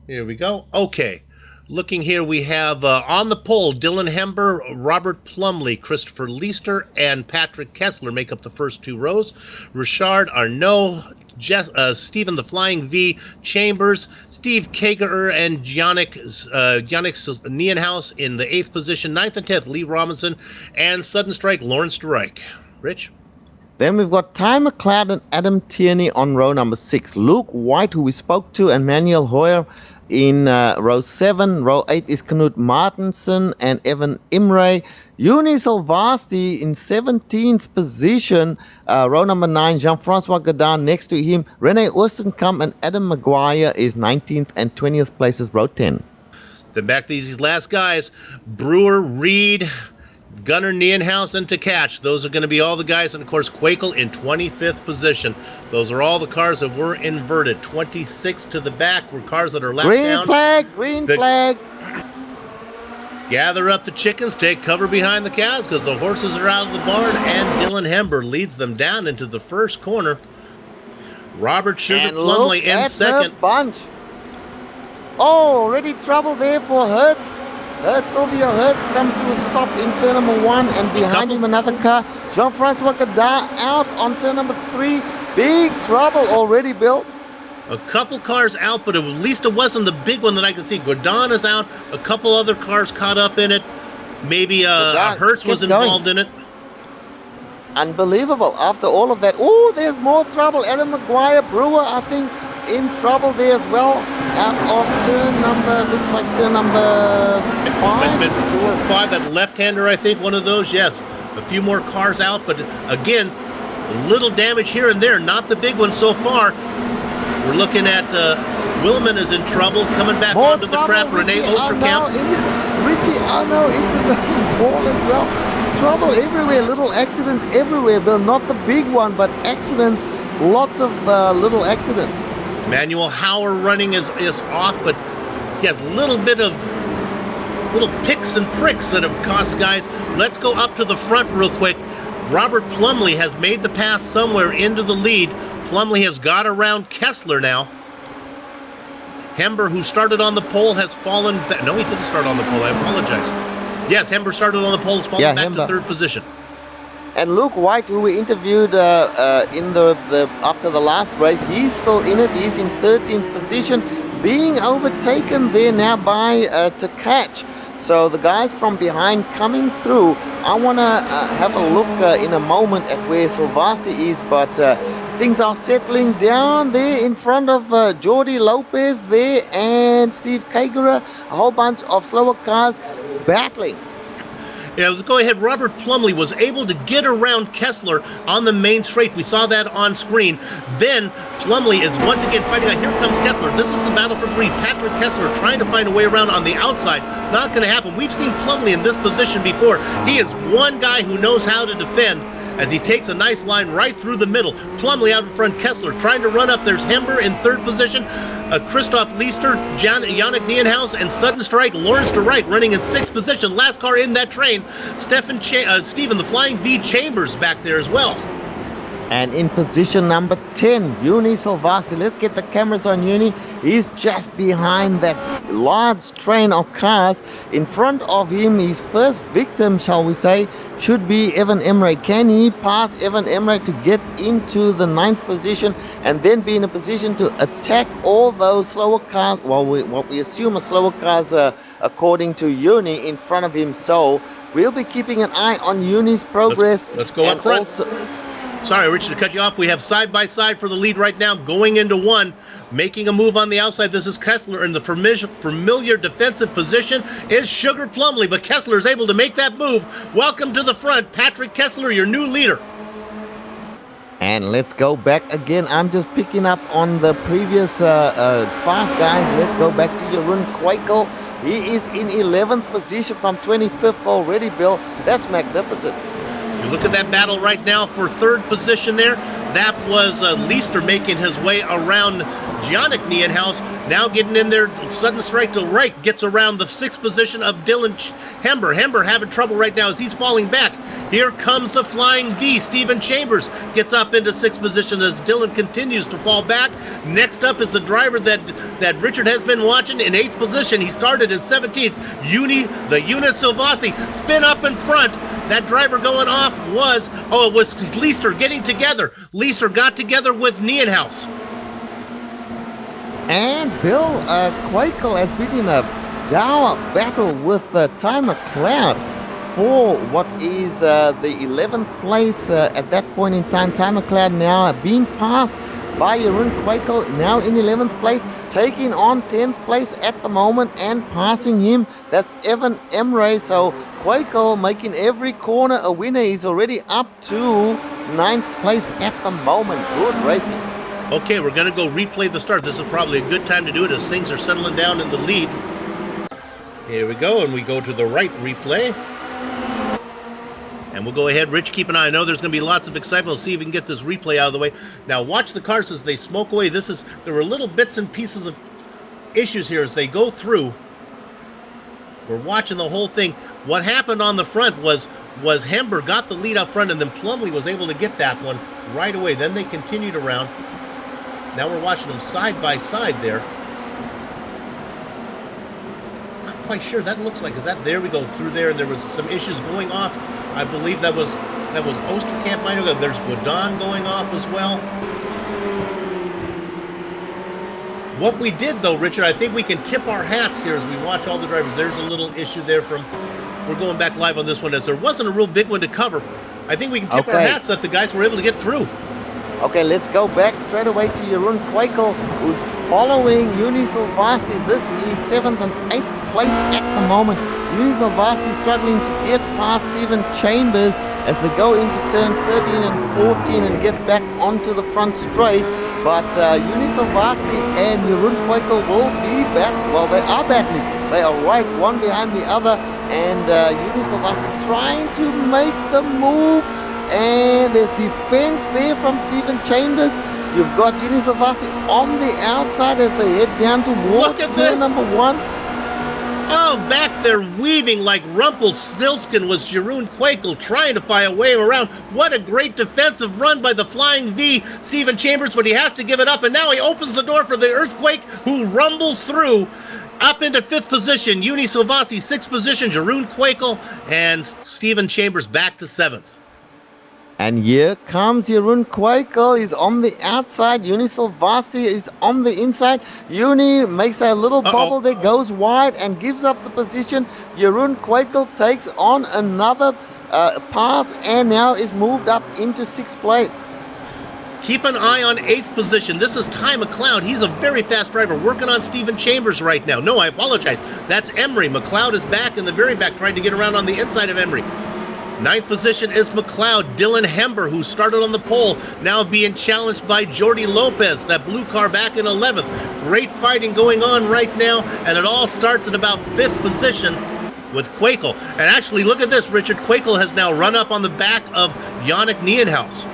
Here we go. Okay. Looking here, we have on the pole, Dylan Hember, Robert Plumley, Christopher Leister, and Patrick Kessler make up the first 2 rows. Richard Arnault, Stephen the Flying V, Chambers, Steve Kager, and Yannick Nienhaus in the 8th position. 9th and 10th, Lee Robinson, and Sudden Strike, Lawrence DeRuyck. Rich? Then we've got Ty McLeod and Adam Tierney on row number 6. Luke White, who we spoke to, and Manuel Hoyer in row 7. Row 8 is Knut Martensen and Evan Imre. Juni Silvasti in 17th position. Row number 9, Jean-Francois Godin next to him. Rene Oostenkamp and Adam Maguire is 19th and 20th places, row 10. Then back to these last guys. Brewer, Reed, Gunnar Nienhaus, and Tkach. Those are going to be all the guys. And, of course, Kwekel in 25th position. Those are all the cars that were inverted. 26 to the back were cars that are left down. Green flag. Gather up the chickens, take cover behind the cows, because the horses are out of the barn, and Dylan Hember leads them down into the first corner. Robert Sugar Plumley in second. Bunch. Oh, already trouble there for Hertz. Silvio Hurt come to a stop in turn number 1, and behind him another car. Jean-Francois Godin out on turn number 3. Big trouble already, Bill. A couple cars out, but at least it wasn't the big one that I could see. Godin is out. A couple other cars caught up in it. Maybe Hertz was involved in it. Unbelievable. After all of that. Oh, there's more trouble. Adam Maguire, Brewer, I think, in trouble there as well. Out of turn number 5. Been 4 or 5. That left-hander, I think, one of those. Yes. A few more cars out, but again, a little damage here and there. Not the big one so far. We're looking at Willman is in trouble, coming back more onto the track. Rene Oostenkamp. Richie Arnault into the wall as well. trouble everywhere, little accidents everywhere, Bill. Not the big one, but accidents, lots of little accidents. Manuel Hauer running is off, but he has a little bit of little picks and pricks that have cost guys. Let's go up to the front real quick. Robert Plumley has made the pass somewhere into the lead. Plumley has got around Kessler now. Hember, who started on the pole, has fallen back. No, he didn't start on the pole. I apologize. Yes, Hember started on the pole, has fallen back to third position. And Luke White, who we interviewed in the after the last race, he's still in it. He's in 13th position, being overtaken there now by Tkach. So the guys from behind coming through. I want to have a look in a moment at where Silvasti is, but things are settling down there in front of Jordi Lopez there and Steve Kagura. A whole bunch of slower cars battling. Yeah, let's go ahead. Robert Plumley was able to get around Kessler on the main straight. We saw that on screen. Then Plumley is once again fighting out. Here comes Kessler. This is the battle for green. Patrick Kessler trying to find a way around on the outside. Not going to happen. We've seen Plumley in this position before. He is one guy who knows how to defend as he takes a nice line right through the middle. Plumley out in front. Kessler trying to run up. There's Hember in third position. Christoph Leister, Yannick Nienhaus, and Sudden Strike, Lawrence de Wright running in sixth position. Last car in that train, Stephen the Flying V Chambers back there as well. And in position number 10, Uni Silvasti. Let's get the cameras on Uni. He's just behind that large train of cars. In front of him, his first victim, shall we say, should be Evan Emre. Can he pass Evan Emre to get into the 9th position and then be in a position to attack all those slower cars? Well, what we assume are slower cars according to Uni in front of him. So we'll be keeping an eye on Uni's progress. Let's go up front. Sorry, Richard, to cut you off. We have side-by-side for the lead right now, going into one, making a move on the outside. This is Kessler in the familiar defensive position is Sugar Plumley, but Kessler is able to make that move. Welcome to the front, Patrick Kessler, your new leader. And let's go back again. I'm just picking up on the previous fast guys. Let's go back to Jeroen Kwekel. He is in 11th position from 25th already, Bill. That's magnificent. You look at that battle right now for third position there. That was Leister making his way around Yannick Nienhaus. Now getting in there, Sudden Strike to right gets around the 6th position of Dylan Hember. Hember having trouble right now as he's falling back. Here comes the Flying V. Stephen Chambers gets up into 6th position as Dylan continues to fall back. Next up is the driver that Richard has been watching in 8th position. He started in 17th. The Unit Silvasti spin up in front. That driver going off was Leister getting together. Leister got together with Nienhaus. And Bill Kwekel has been in a dour battle with Ty McLeod for what is the 11th place at that point in time. Ty McLeod now being passed by Jeroen Kwekel, now in 11th place, taking on 10th place at the moment and passing him. That's Evan Emre. So Kwekel making every corner a winner. He's already up to 9th place at the moment. Good racing. Okay, we're going to go replay the start. This is probably a good time to do it as things are settling down in the lead. Here we go, and we go to the right replay. And we'll go ahead. Rich, keep an eye. I know there's going to be lots of excitement. We'll see if we can get this replay out of the way. Now, watch the cars as they smoke away. There were little bits and pieces of issues here as they go through. We're watching the whole thing. What happened on the front was Hember got the lead up front, and then Plumley was able to get that one right away. Then they continued around. Now we're watching them side by side there. Not quite sure. That looks like, there we go through there, and there was some issues going off. I believe that was Osterkamp. There's Godin going off as well. What we did, though, Richard, I think we can tip our hats here as we watch all the drivers. There's a little issue there we're going back live on this one, as there wasn't a real big one to cover. I think we can tip our hats that the guys were able to get through. Okay, let's go back straight away to Jeroen Kwekel, who's following Uni Silvasti. This is 7th and 8th place at the moment. Uni Silvasti struggling to get past Stephen Chambers as they go into turns 13 and 14 and get back onto the front straight. But Uni Silvasti and Jeroen Kwekel will be battling. Well, they are battling. They are right one behind the other. and Yuni Savasi trying to make the move, and there's defense there from Stephen Chambers. You've got Yuni Savasi on the outside as they head down towards turn number 1. Oh, back there weaving like Rumpelstiltskin was Jeroen Kwekel trying to find a way around. What a great defensive run by the Flying V, Stephen Chambers, but he has to give it up, and now he opens the door for the Earthquake, who rumbles through up into 5th position. Yuni Savasi 6th position, Jeroen Kwekel, and Stephen Chambers back to 7th. And here comes Jeroen Kwekel. He's on the outside. Yuni Savasi is on the inside. Yuni makes a little bubble there, goes wide and gives up the position. Jeroen Kwekel takes on another pass and now is moved up into 6th place. Keep an eye on 8th position. This is Ty McLeod. He's a very fast driver, working on Stephen Chambers right now. No, I apologize. That's Emery. McLeod is back in the very back, trying to get around on the inside of Emery. 9th position is McLeod. Dylan Hember, who started on the pole, now being challenged by Jordi Lopez, that blue car back in 11th. Great fighting going on right now, and it all starts at about 5th position with Kwekel. And actually, look at this, Richard. Kwekel has now run up on the back of Yannick Nienhuis.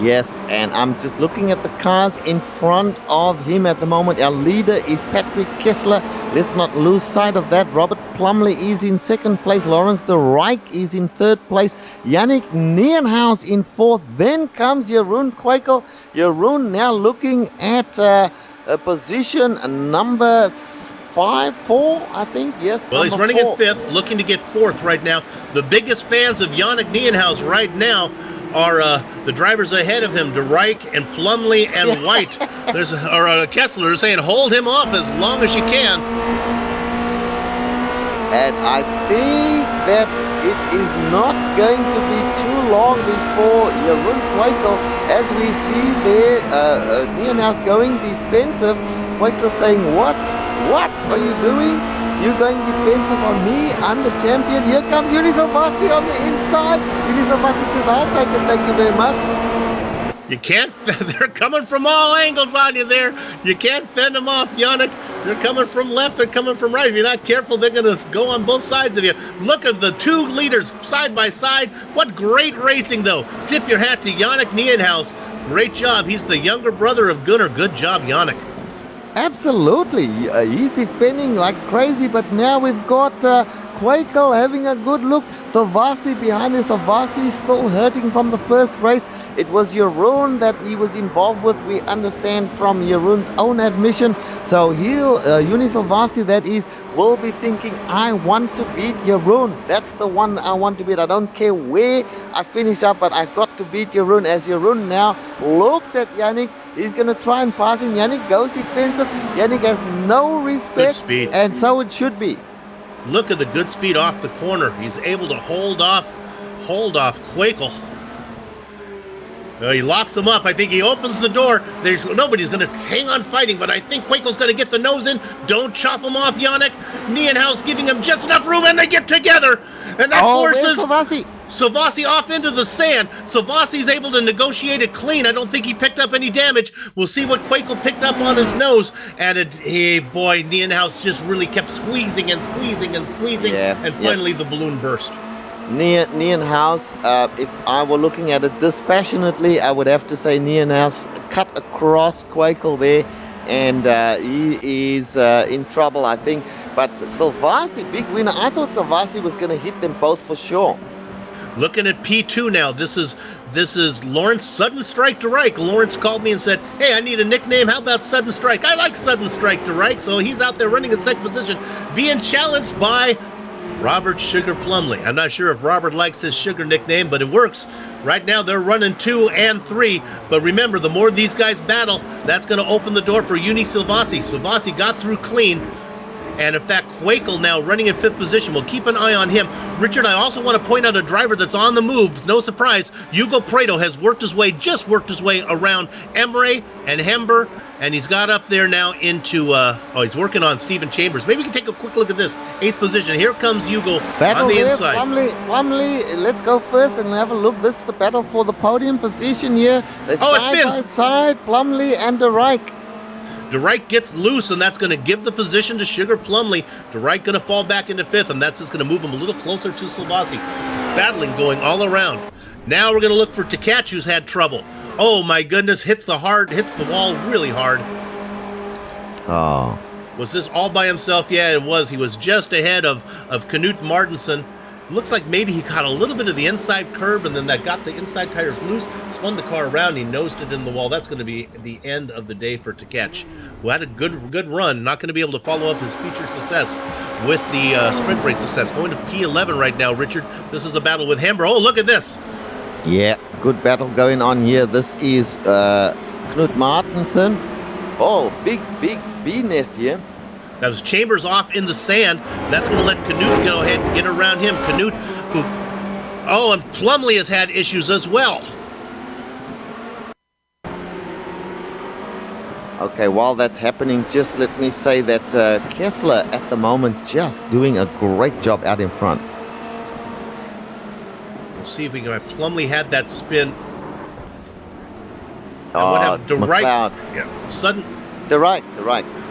Yes, and I'm just looking at the cars in front of him at the moment. Our leader is Patrick Kessler. Let's not lose sight of that. Robert Plumley is in 2nd place. Lawrence de Rijk is in 3rd place. Yannick Nienhuis in 4th. Then comes Jeroen Kwekel. Jeroen now looking at a position number 4, I think. Yes. Well, he's running 4. At 5th, looking to get 4th right now. The biggest fans of Yannick Nienhuis right now are the drivers ahead of him, De Rijk and Plumley and White. Kessler is saying, hold him off as long as you can. And I think that it is not going to be too long before Jeroen Kwekel, as we see there, Nienhuis going defensive. Kwekel saying, what are you doing? You're going defensive on me. I'm the champion. Here comes Yuni Savasi on the inside. Yuni Savasi says, I'll take it. Thank you very much. You can't, they're coming from all angles on you there. You can't fend them off, Yannick. They're coming from left, they're coming from right. If you're not careful, they're going to go on both sides of you. Look at the 2 leaders side by side. What great racing, though. Tip your hat to Yannick Nienhuis. Great job. He's the younger brother of Gunnar. Good job, Yannick. Absolutely. He's defending like crazy, but now we've got Kwekel having a good look. Savasi behind us. Savasi still hurting from the first race. It was Jeroen that he was involved with, we understand from Jeroen's own admission. So Yuni Savasi, that is, will be thinking, I want to beat Jeroen. That's the one I want to beat. I don't care where I finish up, but I've got to beat Jeroen. As Jeroen now looks at Yannick, he's going to try and pass him. Yannick goes defensive. Yannick has no respect, and so it should be. Look at the good speed off the corner. He's able to hold off Kwekel. He locks him up. I think he opens the door. Nobody's going to hang on fighting, but I think Kwekel's going to get the nose in. Don't chop him off, Yannick. Nienhuis giving him just enough room, and they get together. And that forces Savasi off into the sand. Savasi's able to negotiate it clean. I don't think he picked up any damage. We'll see what Kwekel picked up on his nose. And Nienhuis just really kept squeezing and squeezing and squeezing. Yeah, and finally the balloon burst. Nienhuis, if I were looking at it dispassionately, I would have to say Nienhuis cut across Kwekel there, and he is in trouble, I think. But Savasi, big winner. I thought Savasi was going to hit them both for sure. Looking at P2 now, this is Lawrence Sudden Strike to Rijk. Lawrence called me and said, hey, I need a nickname. How about Sudden Strike? I like Sudden Strike to Rijk, so he's out there running in 2nd position, being challenged by Robert Sugar Plumley. I'm not sure if Robert likes his Sugar nickname, but it works. Right now they're running 2 and 3, but remember, the more these guys battle, that's going to open the door for Yuni Savasi. Savasi got through clean, and in fact, Kwekel now running in 5th position. We'll keep an eye on him. Richard, I also want to point out a driver that's on the move. No surprise, Hugo Prado has worked his way around Emery and Hember, and he's got up there now into, he's working on Stephen Chambers. Maybe we can take a quick look at this. 8th position. Here comes Hugo on the inside. Plumley, let's go first and have a look. This is the battle for the podium position here. They're side by side, Plumley and de Rijk. DeWright gets loose, and that's going to give the position to Sugar Plumley. DeWright going to fall back into 5th, and that's just going to move him a little closer to Silvassi. Battling going all around. Now we're going to look for Tkach, who's had trouble. Oh my goodness, hits the wall really hard. Oh. Was this all by himself? Yeah, it was. He was just ahead of Knut Martinsen. Looks like maybe he caught a little bit of the inside curb, and then that got the inside tires loose, spun the car around, he nosed it in the wall. That's going to be the end of the day for Tkach, who had a good run. Not going to be able to follow up his feature success with the sprint race success. Going to P11 right now, Richard. This is the battle with Hember. Oh, look at this. Yeah, good battle going on here. This is Knut Martinsen. Oh, big bee nest here. That was Chambers off in the sand. That's going to let Knut go ahead and get around him. Knut, who... Oh, and Plumley has had issues as well. Okay, while that's happening, just let me say that Kessler at the moment just doing a great job out in front. We'll see if we can... Plumley had that spin. Oh, McLeod. Yeah, sudden... The right.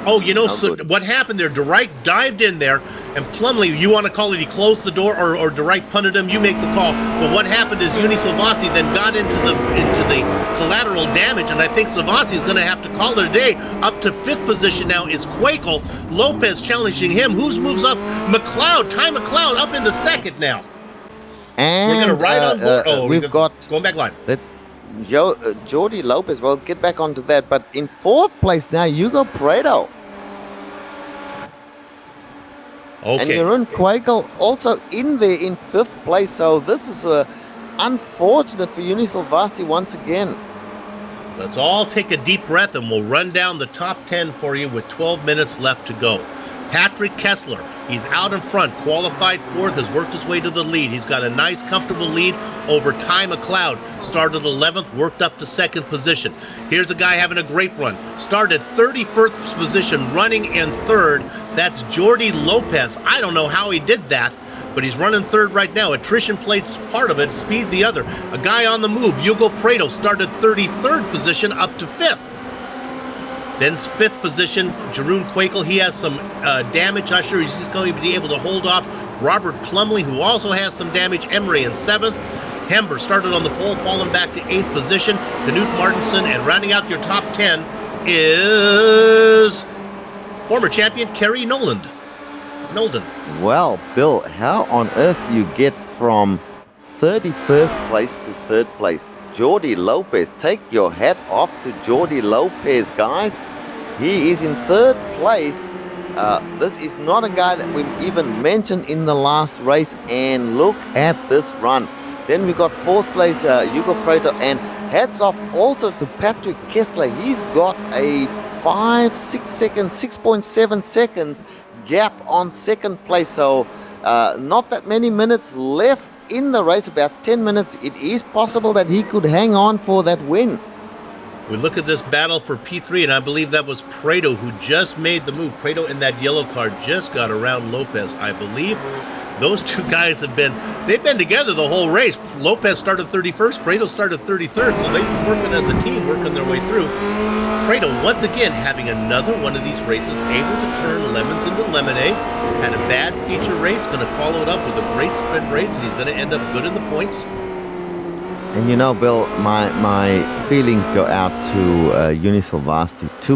Oh, you know, No so good. what happened there, DeWright dived in there, and Plumley, you want to call it he closed the door, or DeWright punted him, you make the call. But what happened is Uni Silvassi then got into the collateral damage, and I think Silvassi is going to have to call it a day. Up to 5th position now is Quakel. Lopez challenging him. Who moves up? McLeod, Ty McLeod up into 2nd now. And We're going to ride on board. Oh, we've got going back live. Jordi Lopez. Well, get back onto that. But in 4th place now, Hugo Prado. And Okay. Jeroen Quakel also in there in 5th place. So this is unfortunate for Uni Silvassi once again. Let's all take a deep breath, and we'll run down the top 10 for you with 12 minutes left to go. Patrick Kessler, he's out in front, qualified 4th, has worked his way to the lead. He's got a nice, comfortable lead over Ty McLeod. Started 11th, worked up to 2nd position. Here's a guy having a great run. Started 31st position, running in 3rd. That's Jordi Lopez. I don't know how he did that, but he's running 3rd right now. Attrition played part of it, speed the other. A guy on the move, Hugo Prado, started 33rd position up to 5th. Then 5th position, Jeroen Quakel. He has some damage. Not sure he's just going to be able to hold off Robert Plumley, who also has some damage. Emery in 7th. Hember started on the pole, falling back to 8th position. Knut Martinsen, and rounding out your top 10 is former champion Kerry Nolan. Well, Bill, how on earth do you get from 31st place to 3rd place? Jordi Lopez, take your hat off to Jordi Lopez, guys. He is in 3rd place. This is not a guy that we've even mentioned in the last race, and look at this run. Then we got 4th place, Hugo Prado, and hats off also to Patrick Kessler. He's got a 6.7 seconds gap on 2nd place, so not that many minutes left in the race, about 10 minutes. It is possible that he could hang on for that win. We look at this battle for P3, and I believe that was Prado who just made the move. Prado in that yellow car just got around Lopez, I believe. Those two guys they've been together the whole race. Lopez started 31st, Prado started 33rd, so they've been working as a team, working their way through. Prado, once again, having another one of these races, able to turn lemons into lemonade. Had a bad feature race, going to follow it up with a great sprint race, and he's going to end up good in the points. And you know, Bill, my feelings go out to Uni Silvassi. Two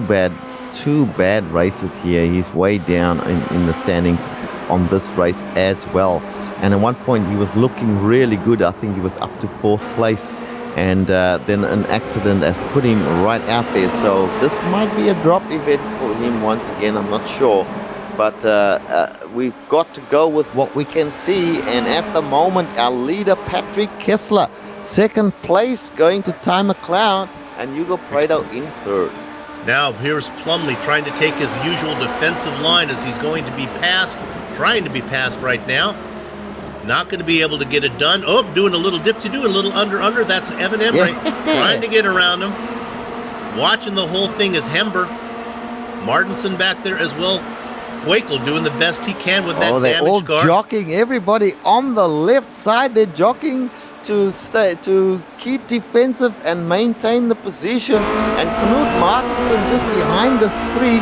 bad races here. He's way down in the standings on this race as well. And at one point he was looking really good. I think he was up to 4th place. And then an accident has put him right out there. So this might be a drop event for him once again. I'm not sure. But we've got to go with what we can see. And at the moment, our leader, Patrick Kessler, 2nd place, going to Ty McLeod, and Hugo Prado in 3rd. Now here's Plumley trying to take his usual defensive line as he's going to be trying to be passed right now. Not going to be able to get it done. Oh, doing a little dip-to-do, a little under. That's Evan Emery trying to get around him. Watching the whole thing is Hember. Martinsen back there as well. Quakel doing the best he can with that damaged car. They're all jockeying. Everybody on the left side, they're jockeying to keep defensive and maintain the position. And Knut Martinsen just behind those three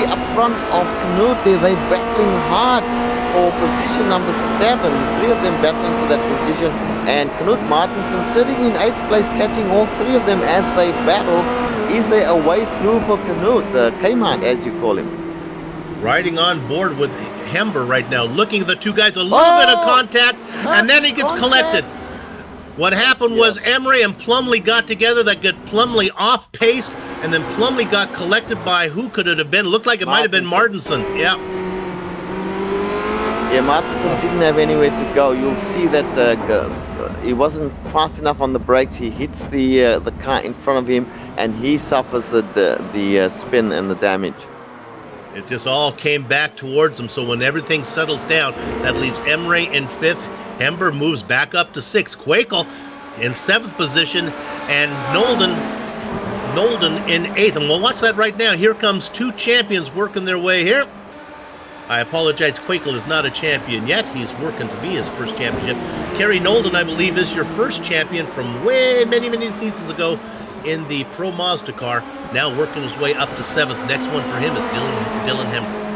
up front of Knut there, they're battling hard for position number 7. 3 of them battling for that position, and Knut Martinsen sitting in 8th place, catching all 3 of them as they battle. Is there a way through for Knut, Kmart as you call him? Riding on board with Hember right now, looking at the two guys, a little bit of contact, and then he gets collected. What happened was Emery and Plumley got together. That got Plumley off pace, and then Plumley got collected by, who could it have been? Looked like it might have been Martinsen. Yeah. Yeah, Martinsen didn't have anywhere to go. You'll see that he wasn't fast enough on the brakes. He hits the car in front of him, and he suffers the spin and the damage. It just all came back towards him. So when everything settles down, that leaves Emery in 5th. Hember moves back up to 6th. Quakel in 7th position, and Nolden in 8th. And we'll watch that right now. Here comes 2 champions working their way here. I apologize, Quakel is not a champion yet. He's working to be his first championship. Kerry Nolden, I believe, is your first champion from way many seasons ago in the Pro Mazda car. Now working his way up to 7th. Next one for him is Dylan Hember.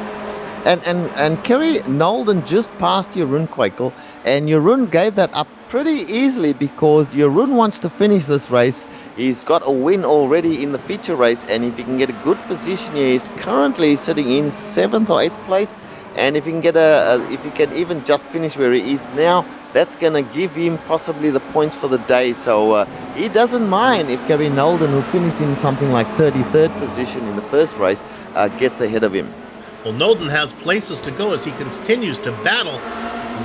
And Kerry Nolden just passed Jeroen Quakel, and Jeroen gave that up pretty easily because Jeroen wants to finish this race. He's got a win already in the feature race, and if he can get a good position here, he's currently sitting in 7th or 8th place. And if he can if he can even just finish where he is now, that's going to give him possibly the points for the day. So he doesn't mind if Kerry Nolden, who finished in something like 33rd position in the first race, gets ahead of him. Well, Nolden has places to go as he continues to battle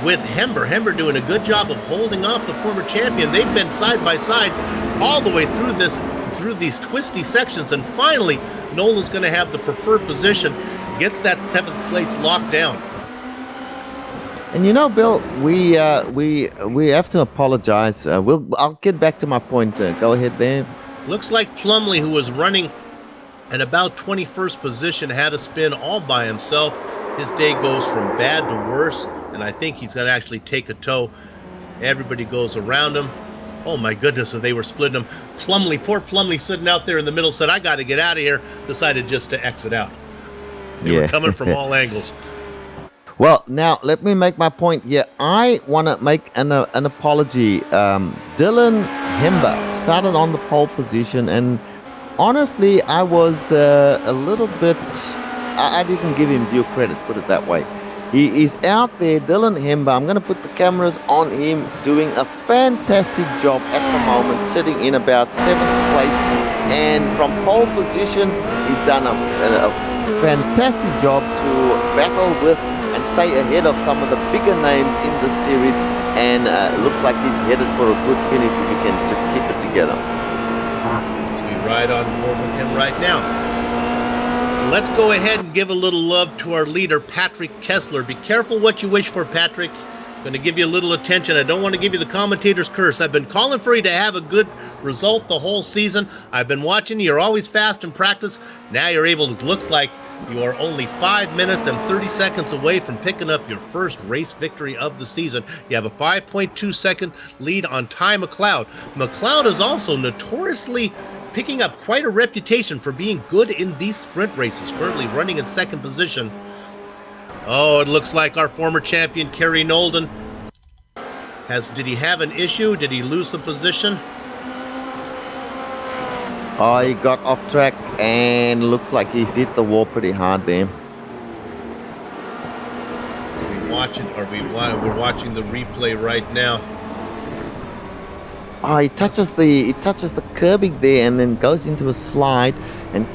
with Hember. Hember doing a good job of holding off the former champion. They've been side by side all the way through these twisty sections, and finally Nolden's going to have the preferred position, gets that 7th place locked down. And you know, Bill, we have to apologize. I'll get back to my point. Go ahead there. Looks like Plumley, who was running at about 21st position, had a spin all by himself. His day goes from bad to worse, and I think he's going to actually take a tow. Everybody goes around him. Oh my goodness, they were splitting him. Poor Plumley sitting out there in the middle said, I got to get out of here, decided just to exit out. They were coming from all angles. Well, now let me make my point here. I want to make an apology. Dylan Hember started on the pole position, and honestly, I was a little bit... I didn't give him due credit, put it that way. He is out there, Dylan Hember. I'm going to put the cameras on him, doing a fantastic job at the moment, sitting in about 7th place. And from pole position, he's done a fantastic job to battle with and stay ahead of some of the bigger names in this series. And looks like he's headed for a good finish if he can just keep it together. We ride on board with him right now. Let's go ahead and give a little love to our leader, Patrick Kessler. Be careful what you wish for, Patrick. I'm going to give you a little attention. I don't want to give you the commentator's curse. I've been calling for you to have a good result the whole season. I've been watching you. You're always fast in practice. Now you're able to, looks like you are only 5 minutes and 30 seconds away from picking up your first race victory of the season. You have a 5.2 second lead on Ty McLeod. McLeod is also notoriously picking up quite a reputation for being good in these sprint races, currently running in 2nd position. Oh, it looks like our former champion, Kerry Nolden, did he have an issue? Did he lose the position? Oh, he got off track and looks like he's hit the wall pretty hard there. We're watching the replay right now. Oh, he touches the curbing there and then goes into a slide and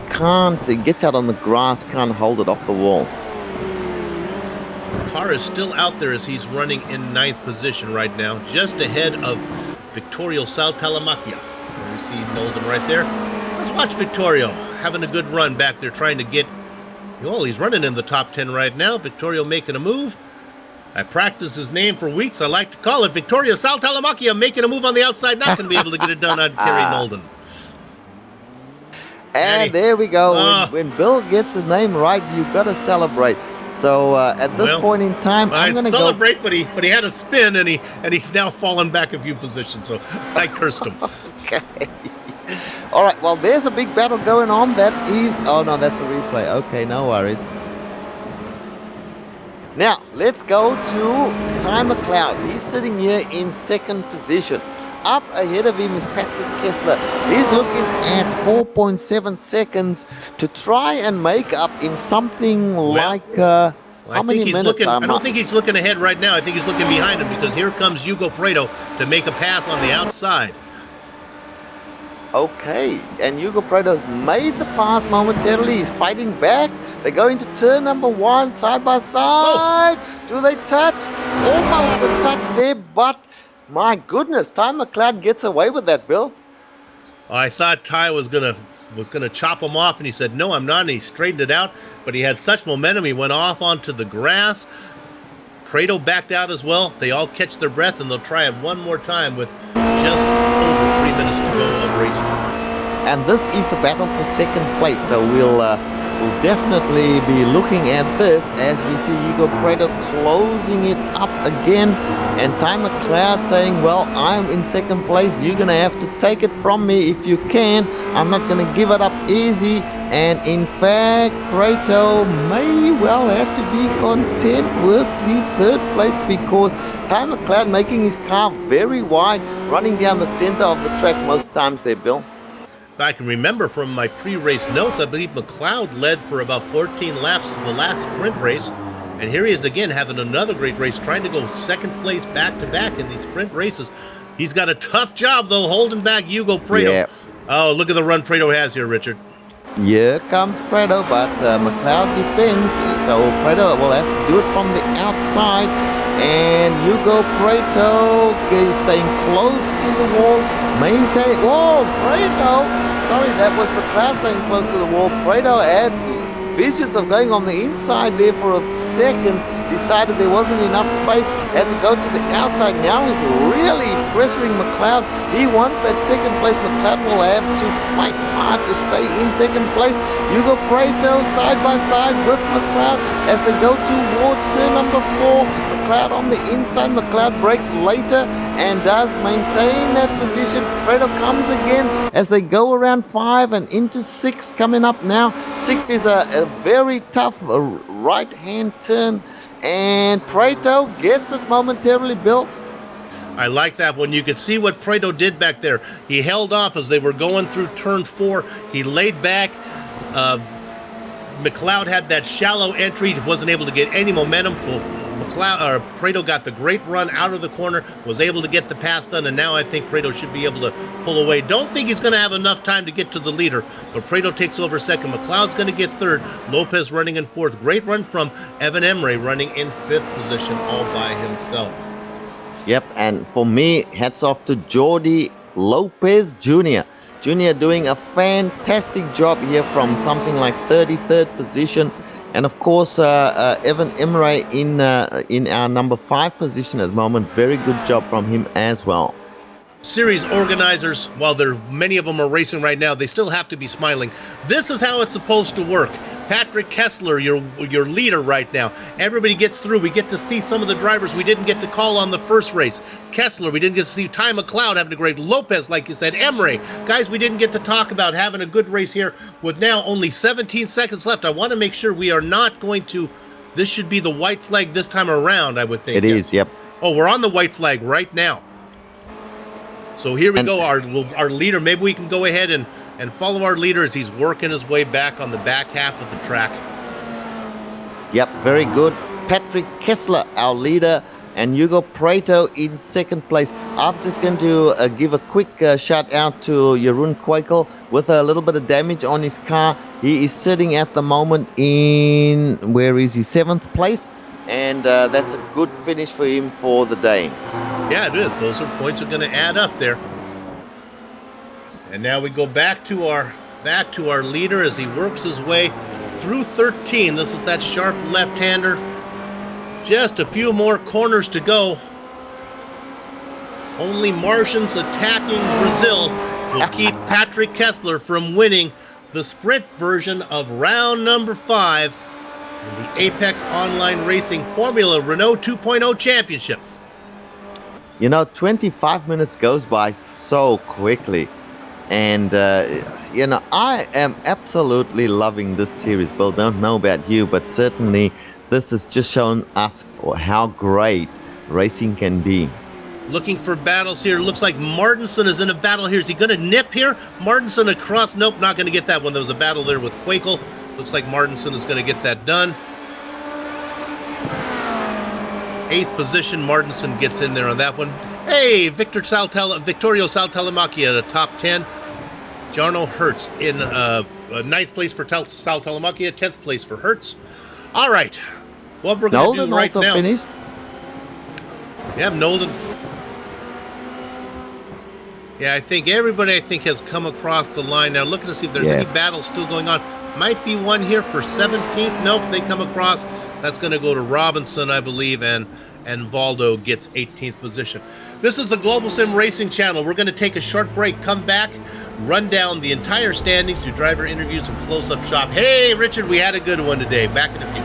gets out on the grass, can't hold it off the wall. The car is still out there as he's running in 9th position right now, just ahead of Vittorio Saltalamacchia. We see Nolden right there. Let's watch Vittorio having a good run back there, trying to get... Well, he's running in the top 10 right now. Vittorio making a move. I practiced his name for weeks. I like to call it Vittorio Saltalamacchia making a move on the outside. Not going to be able to get it done on Kerry Nolden. And there we go. When Bill gets the name right, you got to celebrate. So at this point in time, I I'm going to go. celebrate, but he had a spin and he's now fallen back a few positions. So I cursed him. Okay. All right. Well, there's a big battle going on. That is. Oh no, that's a replay. Okay, no worries. Now let's go to Ty McLeod. He's sitting here in second position. Up ahead of him is Patrick Kessler. He's looking at 4.7 seconds to try and make up in something like how many minutes? I don't think he's looking ahead right now. I think he's looking behind him because here comes Hugo Prado to make a pass on the outside. Okay, and Hugo Prado made the pass momentarily. He's fighting back. They go into turn number 1, side by side. Oh. Do they touch? Almost a touch there, but my goodness, Ty McLeod gets away with that, Bill. I thought Ty was gonna chop him off, and he said, "No, I'm not." And he straightened it out, but he had such momentum, he went off onto the grass. Prado backed out as well. They all catch their breath, and they'll try it one more time with just over 3 minutes to go of racing. And this is the battle for second place, so we'll definitely be looking at this as we see Hugo Prado closing it up again, and Ty McLeod saying, well, I'm in second place, you're gonna have to take it from me if you can. I'm not gonna give it up easy. And in fact, Prado may well have to be content with the third place because Ty McLeod making his car very wide, running down the center of the track most times there, Bill. I can remember from my pre-race notes, I believe McLeod led for about 14 laps in the last sprint race. And here he is again having another great race, trying to go second place back-to-back in these sprint races. He's got a tough job, though, holding back Hugo Prado. Yeah. Oh, look at the run Prado has here, Richard. Here comes Prado, but McLeod defends, so Prado will have to do it from the outside. And Hugo Prado is staying close to the wall, maintaining. Oh, Prado! Sorry, that was McLeod staying close to the wall. Prado had visions of going on the inside there for a second, decided there wasn't enough space, had to go to the outside. Now he's really pressuring McLeod. He wants that second place. McLeod will have to fight hard to stay in second place. Hugo Prado side by side with McLeod as they go towards turn number 4. McLeod on the inside. McLeod breaks later and does maintain that position. Prado comes again as they go around 5 and into 6 coming up now. 6 is a very tough right-hand turn, and Prado gets it momentarily, Bill. I like that one. You could see what Prado did back there. He held off as they were going through turn 4. He laid back. McLeod had that shallow entry. He wasn't able to get any momentum. Prado got the great run out of the corner, was able to get the pass done, and now I think Prado should be able to pull away. Don't think he's going to have enough time to get to the leader, but Prado takes over second. McLeod's going to get third. Lopez running in fourth. Great run from Evan Emre running in fifth position all by himself. Yep, and for me, hats off to Jordi Lopez Jr. Jr. doing a fantastic job here from something like 33rd position. And of course, Evan Emre in our number 5 position at the moment. Very good job from him as well. Series organizers, while many of them are racing right now, they still have to be smiling. This is how it's supposed to work. Patrick Kessler, your leader right now. Everybody gets through. We get to see some of the drivers we didn't get to call on the first race. Kessler, we didn't get to see. Ty McLeod having a great. Lopez, like you said. Emre. Guys, we didn't get to talk about having a good race here with now only 17 seconds left. I want to make sure we are not going to. This should be the white flag this time around, I would think. It is, yep. Oh, we're on the white flag right now. So here we go, our leader. Maybe we can go ahead and follow our leader as he's working his way back on the back half of the track. Yep, very good. Patrick Kessler, our leader, and Hugo Prado in second place. I'm just going to give a quick shout out to Jeroen Kwekel with a little bit of damage on his car. He is sitting at the moment in, where is he, 7th place. And that's a good finish for him for the day. Yeah, it is. Those points are going to add up there. And now we go back to our leader as he works his way through 13. This is that sharp left-hander. Just a few more corners to go. Only Martians attacking Brazil will keep Patrick Kessler from winning the sprint version of round number 5. in the Apex Online Racing Formula Renault 2.0 Championship. 25 minutes goes by so quickly. And, I am absolutely loving this series. Bill, don't know about you, but certainly this has just shown us how great racing can be. Looking for battles here. Looks like Martinson is in a battle here. Is he going to nip here? Martinson across. Nope, not going to get that one. There was a battle there with Quakel. Looks like Martinson is going to get that done. 8th position. Martinson gets in there on that one. Hey, Vittorio Saltalamacchia, the top 10. Jarno Hertz in 9th place for Saltalamacchia, 10th place for Hertz. All right. What we're going to do right now. Finished. Yeah, Nolden. Yeah, I think everybody has come across the line. Now looking to see if there's any battles still going on. Might be one here for 17th. Nope, they come across. That's going to go to Robinson, I believe, and Valdo gets 18th position. This is the Global Sim Racing Channel. We're going to take a short break, come back, run down the entire standings, do driver interviews and close-up shop. Hey, Richard, we had a good one today. Back in a few.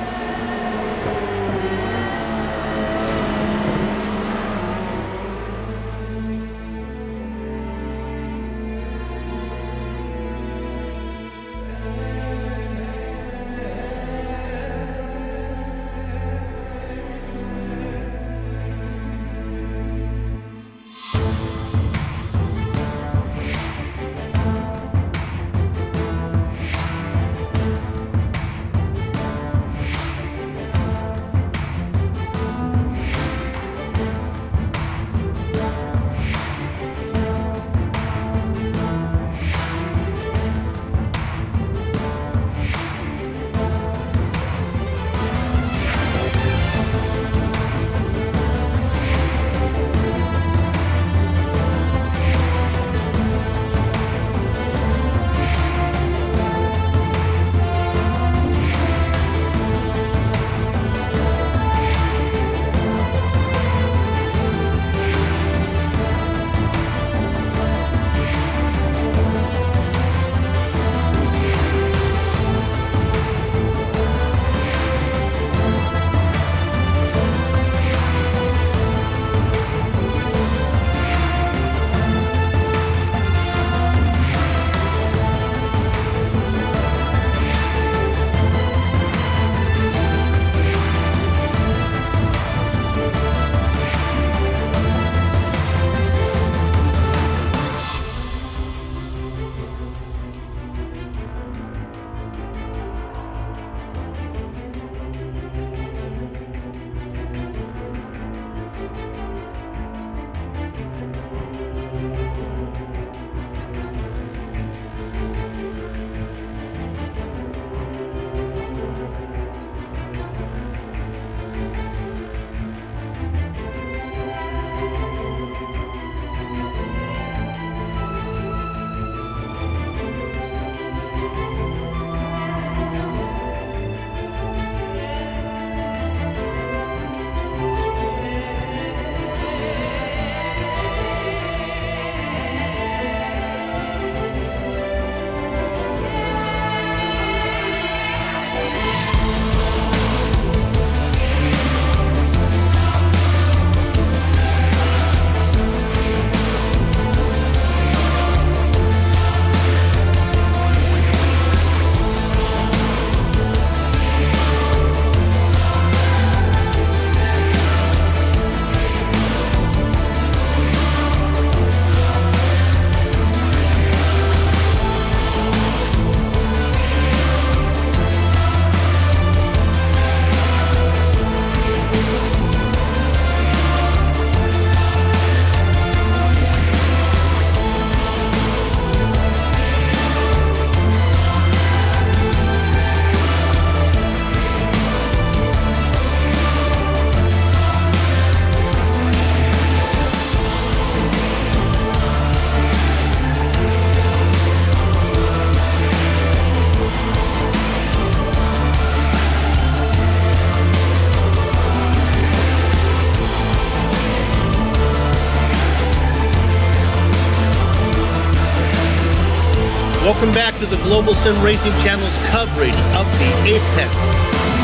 Welcome back to the Global Sim Racing Channel's coverage of the Apex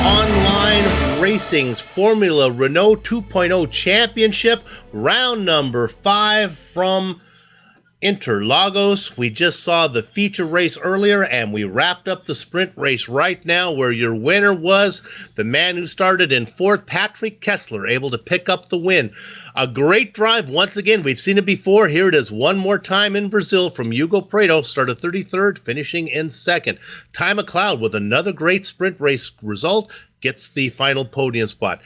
Online Racing's Formula Renault 2.0 Championship, round number 5 from Interlagos. We just saw the feature race earlier, and we wrapped up the sprint race right now, where your winner was the man who started in 4th, Patrick Kessler, able to pick up the win. A great drive once again. We've seen it before. Here it is one more time in Brazil from Hugo Prado. Started 33rd, finishing in 2nd. Ty McLeod with another great sprint race result gets the final podium spot.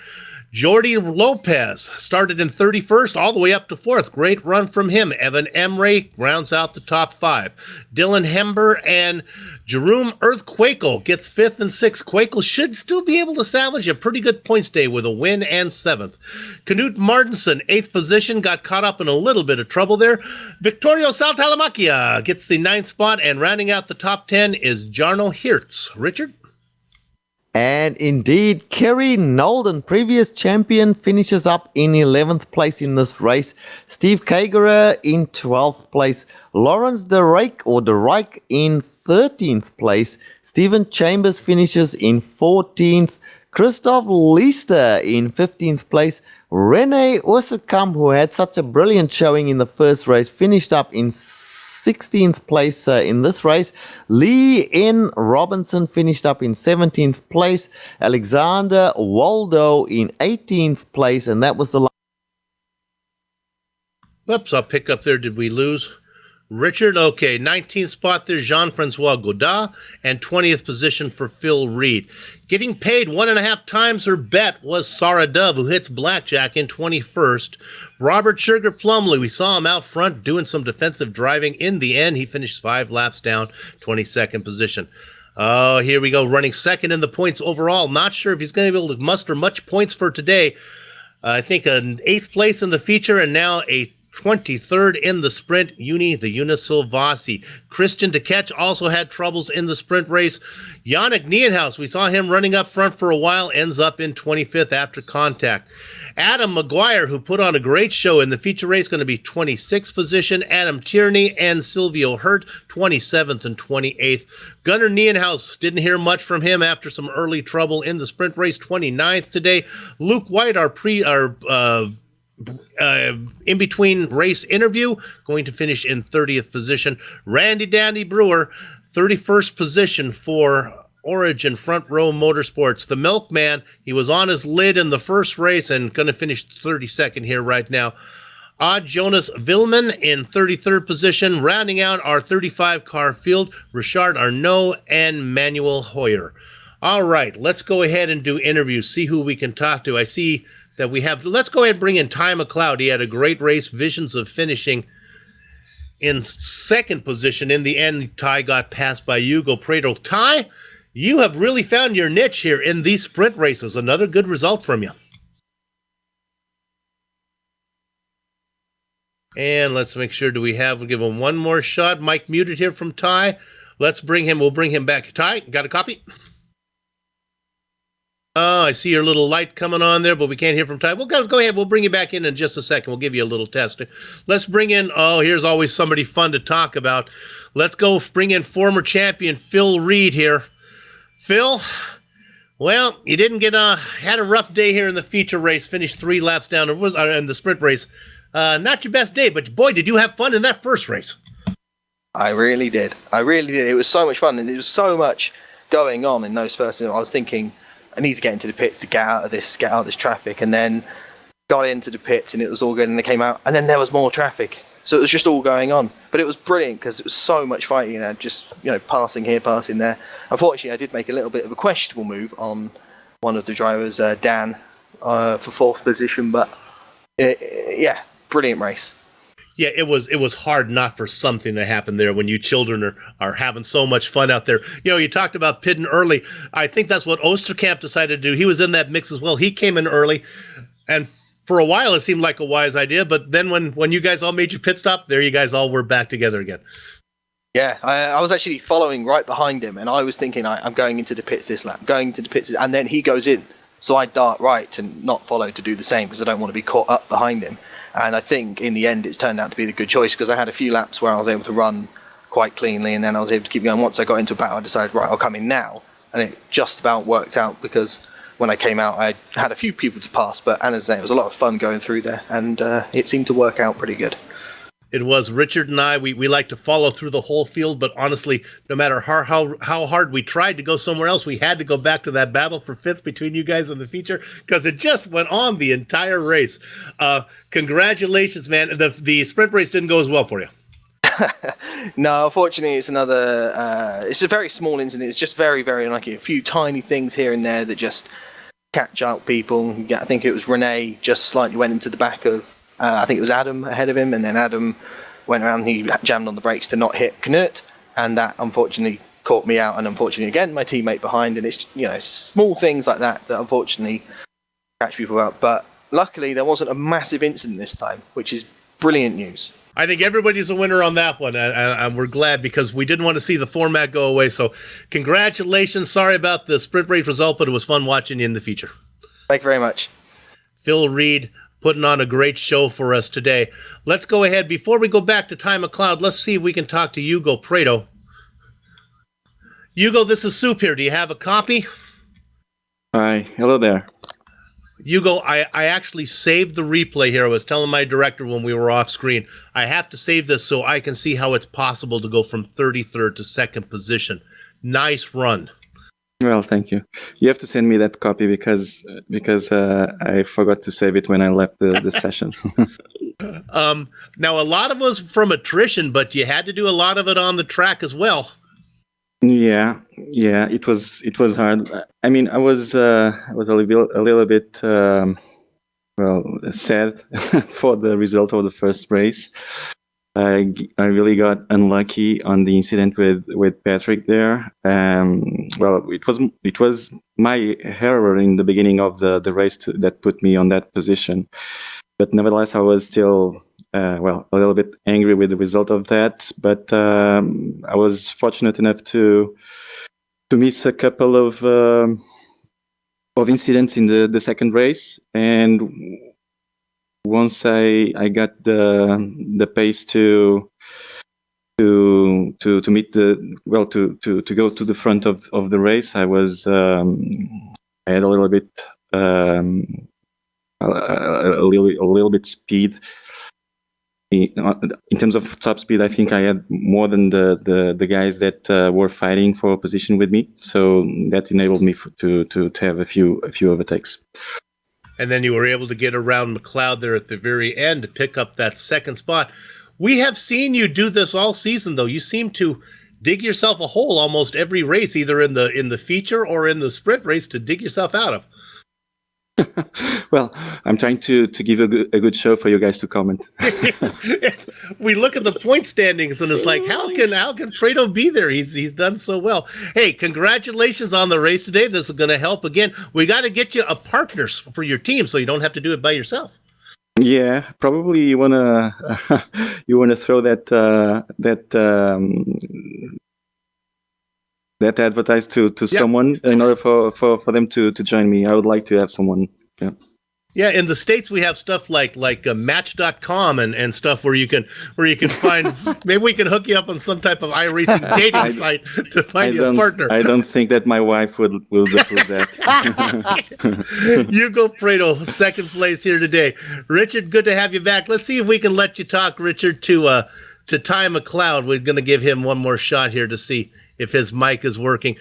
Jordi Lopez started in 31st all the way up to 4th. Great run from him. Evan Emre rounds out the top 5. Dylan Hember and Jerome Earthquakle gets 5th and 6th. Quakel should still be able to salvage a pretty good points day with a win and 7th. Knut Martinsen, 8th position, got caught up in a little bit of trouble there. Victorio Saltalamacchia gets the 9th spot, and rounding out the top 10 is Jarno Hertz. Richard? And indeed, Kerry Nolden, previous champion, finishes up in 11th place in this race. Steve Kagerer in 12th place. Lawrence De Rijk in 13th place. Stephen Chambers finishes in 14th. Christoph Leister in 15th place. Rene Oosterkamp, who had such a brilliant showing in the first race, finished up in 16th place in this race. Lee N. Robinson finished up in 17th place. Alexander Waldo in 18th place, and that was the last. Whoops, I'll pick up there. Did we lose Richard? Okay, 19th spot there, Jean-Francois Godard, and 20th position for Phil Reed. Getting paid 1.5 times her bet was Sarah Dove, who hits blackjack in 21st. Robert Sugar Plumley, we saw him out front doing some defensive driving. In the end, he finished 5 laps down, 22nd position. Oh, here we go, running 2nd in the points overall. Not sure if he's going to be able to muster much points for today. I think an 8th place in the feature, and now a 23rd in the sprint, the Unisilvasi. Christian De Ketch also had troubles in the sprint race. Yannick Nienhuis, we saw him running up front for a while, ends up in 25th after contact. Adam Maguire, who put on a great show in the feature race, going to be 26th position. Adam Tierney and Silvio Hurt, 27th and 28th. Gunnar Nienhuis, didn't hear much from him after some early trouble in the sprint race, 29th today. Luke White, our in-between race interview, going to finish in 30th position. Randy Dandy Brewer, 31st position for Origin Front Row Motorsports. The Milkman, he was on his lid in the first race and going to finish 32nd here right now. Odd Jonas Villman in 33rd position, rounding out our 35-car field, Richard Arnaud and Manuel Hoyer. All right, let's go ahead and do interviews, see who we can talk to. I see that we have, let's go ahead and bring in Ty McLeod. He had a great race, visions of finishing in 2nd position. In the end, Ty got passed by Hugo Prado. Ty, you have really found your niche here in these sprint races. Another good result from you. And let's make sure, we'll give him one more shot. Mike muted here from Ty. We'll bring him back. Ty, got a copy? Oh, I see your little light coming on there, but we can't hear from Ty. We'll go ahead. We'll bring you back in just a second. We'll give you a little test. Let's bring in, here's always somebody fun to talk about. Let's go bring in former champion Phil Reed here. Phil, well, you didn't had a rough day here in the feature race, finished 3 laps down in the sprint race. Not your best day, but boy, did you have fun in that first race. I really did. It was so much fun, and there was so much going on in those first. I was thinking, I need to get into the pits to get out of this traffic, and then got into the pits, and it was all good, and they came out, and then there was more traffic. So it was just all going on. But it was brilliant because it was so much fighting, passing here, passing there. Unfortunately, I did make a little bit of a questionable move on one of the drivers, Dan, for 4th position, but brilliant race. Yeah, it was hard not for something to happen there when you children are having so much fun out there. You talked about pitting early. I think that's what Osterkamp decided to do. He was in that mix as well. He came in early, and for a while it seemed like a wise idea, but then when you guys all made your pit stop, there you guys all were back together again. Yeah, I was actually following right behind him, and I was thinking, I'm going into the pits this lap, and then he goes in. So I dart right to not follow to do the same because I don't want to be caught up behind him. And I think in the end it's turned out to be the good choice because I had a few laps where I was able to run quite cleanly, and then I was able to keep going. Once I got into a battle, I decided, right, I'll come in now, and it just about worked out because when I came out, I had a few people to pass, but as I say, it was a lot of fun going through there, and it seemed to work out pretty good. It was Richard and I. We like to follow through the whole field, but honestly, no matter how hard we tried to go somewhere else, we had to go back to that battle for fifth between you guys and the feature because it just went on the entire race. Congratulations, man. The sprint race didn't go as well for you. No, unfortunately, it's another. It's a very small incident. It's just very, very unlucky. A few tiny things here and there that just catch out people. I think it was Renault just slightly went into the back of. I think it was Adam ahead of him, and then Adam went around. He jammed on the brakes to not hit Knut, and that unfortunately caught me out. And unfortunately, again, my teammate behind. And it's small things like that unfortunately catch people out. But luckily, there wasn't a massive incident this time, which is brilliant news. I think everybody's a winner on that one, and we're glad because we didn't want to see the format go away. So, congratulations. Sorry about the sprint race result, but it was fun watching you in the feature. Thank you very much. Phil Reed putting on a great show for us today. Let's go ahead. Before we go back to Ty McLeod, let's see if we can talk to Hugo Prado. Hugo, this is Soup here. Do you have a copy? Hi. Hello there. Hugo, I actually saved the replay here. I was telling my director when we were off screen, I have to save this so I can see how it's possible to go from 33rd to second position. Nice run. Well, thank you. You have to send me that copy because I forgot to save it when I left the session. Now, a lot of us from attrition, but you had to do a lot of it on the track as well. Yeah, it was hard. I mean, I was a little bit sad for the result of the first race. I really got unlucky on the incident with Patrick there. Well, it was my error in the beginning of the race that put me on that position. But nevertheless, I was still a little bit angry with the result of that. But I was fortunate enough to miss a couple of incidents in the second race, and once I got the pace to meet to go to the front of the race, I was I had a little bit a little bit speed. In terms of top speed, I think I had more than the guys that were fighting for a position with me. So that enabled me to have a few overtakes. And then you were able to get around McLeod there at the very end to pick up that second spot. We have seen you do this all season, though. You seem to dig yourself a hole almost every race, either in the feature or in the sprint race, to dig yourself out of. Well, I'm trying to give a good show for you guys to comment. We look at the point standings and it's like, how can Prado be there? He's done so well. Hey, congratulations on the race today. This is going to help again. We got to get you a partners for your team so you don't have to do it by yourself. Yeah, probably you wanna throw that advertise to someone in order for them to join me. I would like to have someone. Yeah. Yeah, in the States we have stuff like Match.com and stuff where you can find. Maybe we can hook you up on some type of iRacing dating site to find you a partner. I don't think that my wife will approve that. Hugo Prado, second place here today. Richard, good to have you back. Let's see if we can let you talk, Richard, to Ty McLeod. We're going to give him one more shot here to see if his mic is working.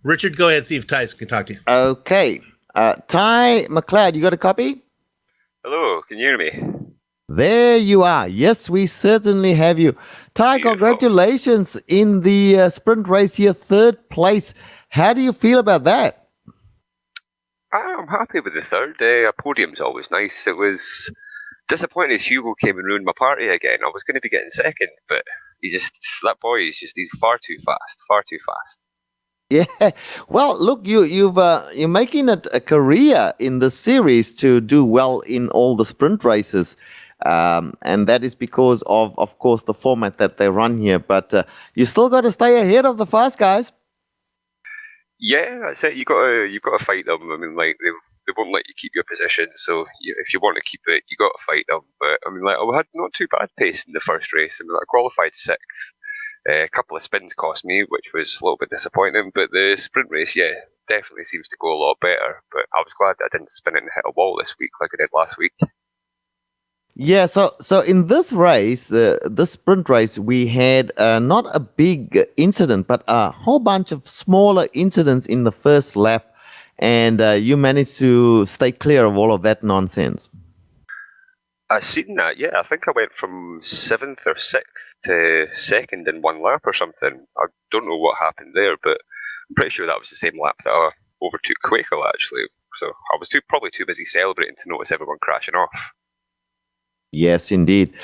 Richard, go ahead, see if Ty can talk to you. Okay. Ty McLeod, you got a copy? Hello, can you hear me? There you are. Yes, we certainly have you. Ty, Beautiful. Congratulations in the sprint race here, third place. How do you feel about that? I'm happy with the third. A podium's always nice. It was disappointed Hugo came and ruined my party again. I was going to be getting second, but he's far too fast. Yeah. Well, look, you're making it a career in the series to do well in all the sprint races. And that is because of course, the format that they run here. But you still got to stay ahead of the fast guys. Yeah, that's it. You got to fight them. I mean, like they won't let you keep your position. So if you want to keep it, you got to fight them. But I mean, like I had not too bad pace in the first race. I mean, like, I qualified sixth. A couple of spins cost me, which was a little bit disappointing. But the sprint race, yeah, definitely seems to go a lot better. But I was glad that I didn't spin it and hit a wall this week like I did last week. Yeah, so in this race, the sprint race, we had not a big incident, but a whole bunch of smaller incidents in the first lap, and you managed to stay clear of all of that nonsense. I seen that, yeah. I think I went from 7th or 6th to 2nd in one lap or something. I don't know what happened there, but I'm pretty sure that was the same lap that I overtook Quakel, actually. So I was probably too busy celebrating to notice everyone crashing off. Yes, indeed.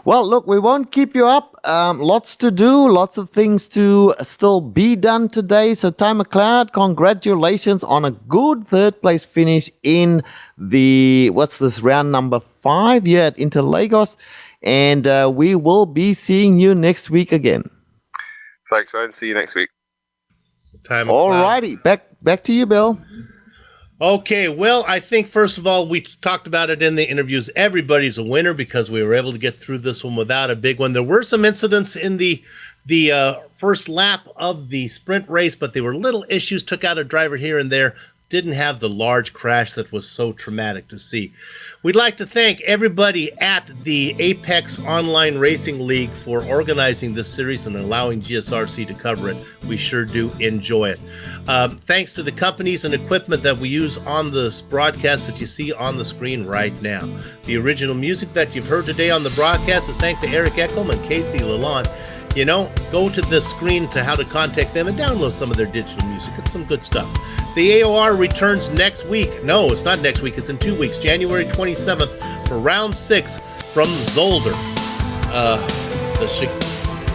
Well, look, we won't keep you up. Lots to do, lots of things to still be done today. So, Ty McLeod, congratulations on a good third place finish in the, round number 5 here at Interlagos. And we will be seeing you next week again. Thanks, man. See you next week. All righty. Back to you, Bill. Okay, well, I think first of all, we talked about it in the interviews. Everybody's a winner because we were able to get through this one without a big one. There were some incidents in the first lap of the sprint race, but they were little issues. Took out a driver here and there. Didn't have the large crash that was so traumatic to see. We'd like to thank everybody at the Apex Online Racing League for organizing this series and allowing GSRC to cover it. We sure do enjoy it. Thanks to the companies and equipment that we use on this broadcast that you see on the screen right now. The original music that you've heard today on the broadcast is thanks to Eric Echolm and Casey Lalonde. You know, go to the screen to how to contact them and download some of their digital music. It's some good stuff. The AOR returns next week. No, it's not next week. It's in 2 weeks, January 27th for round 6 from Zolder.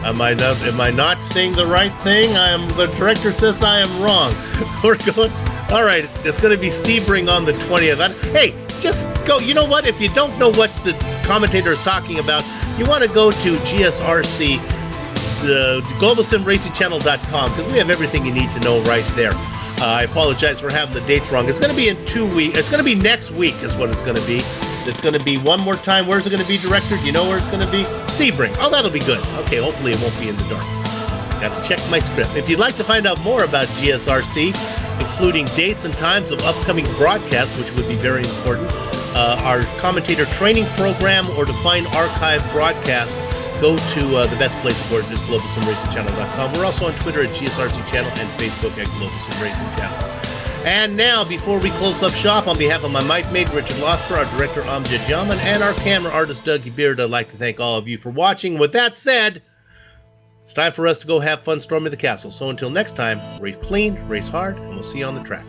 Am I not saying the right thing? The director says I am wrong. We're going. All right, it's going to be Sebring on the 20th. Hey, just go. You know what? If you don't know what the commentator is talking about, you want to go to GSRC, the globalsimracingchannel.com, because we have everything you need to know right there. I apologize for having the dates wrong. It's going to be in 2 weeks. It's going to be next week is what it's going to be. It's going to be one more time. Where's it going to be, Director? Do you know where it's going to be? Sebring. Oh, that'll be good. Okay, hopefully it won't be in the dark. Got to check my script. If you'd like to find out more about GSRC, including dates and times of upcoming broadcasts, which would be very important, our commentator training program, or to find archive broadcasts, go to the best place, of course, is globalsimracingchannel.com. We're also on Twitter at GSRC Channel and Facebook at Global Sim Racing Channel. And now, before we close up shop, on behalf of my mic mate, Richard Losper, our director, Amjad Yaman, and our camera artist, Dougie Beard, I'd like to thank all of you for watching. With that said, it's time for us to go have fun storming the castle. So until next time, race clean, race hard, and we'll see you on the track.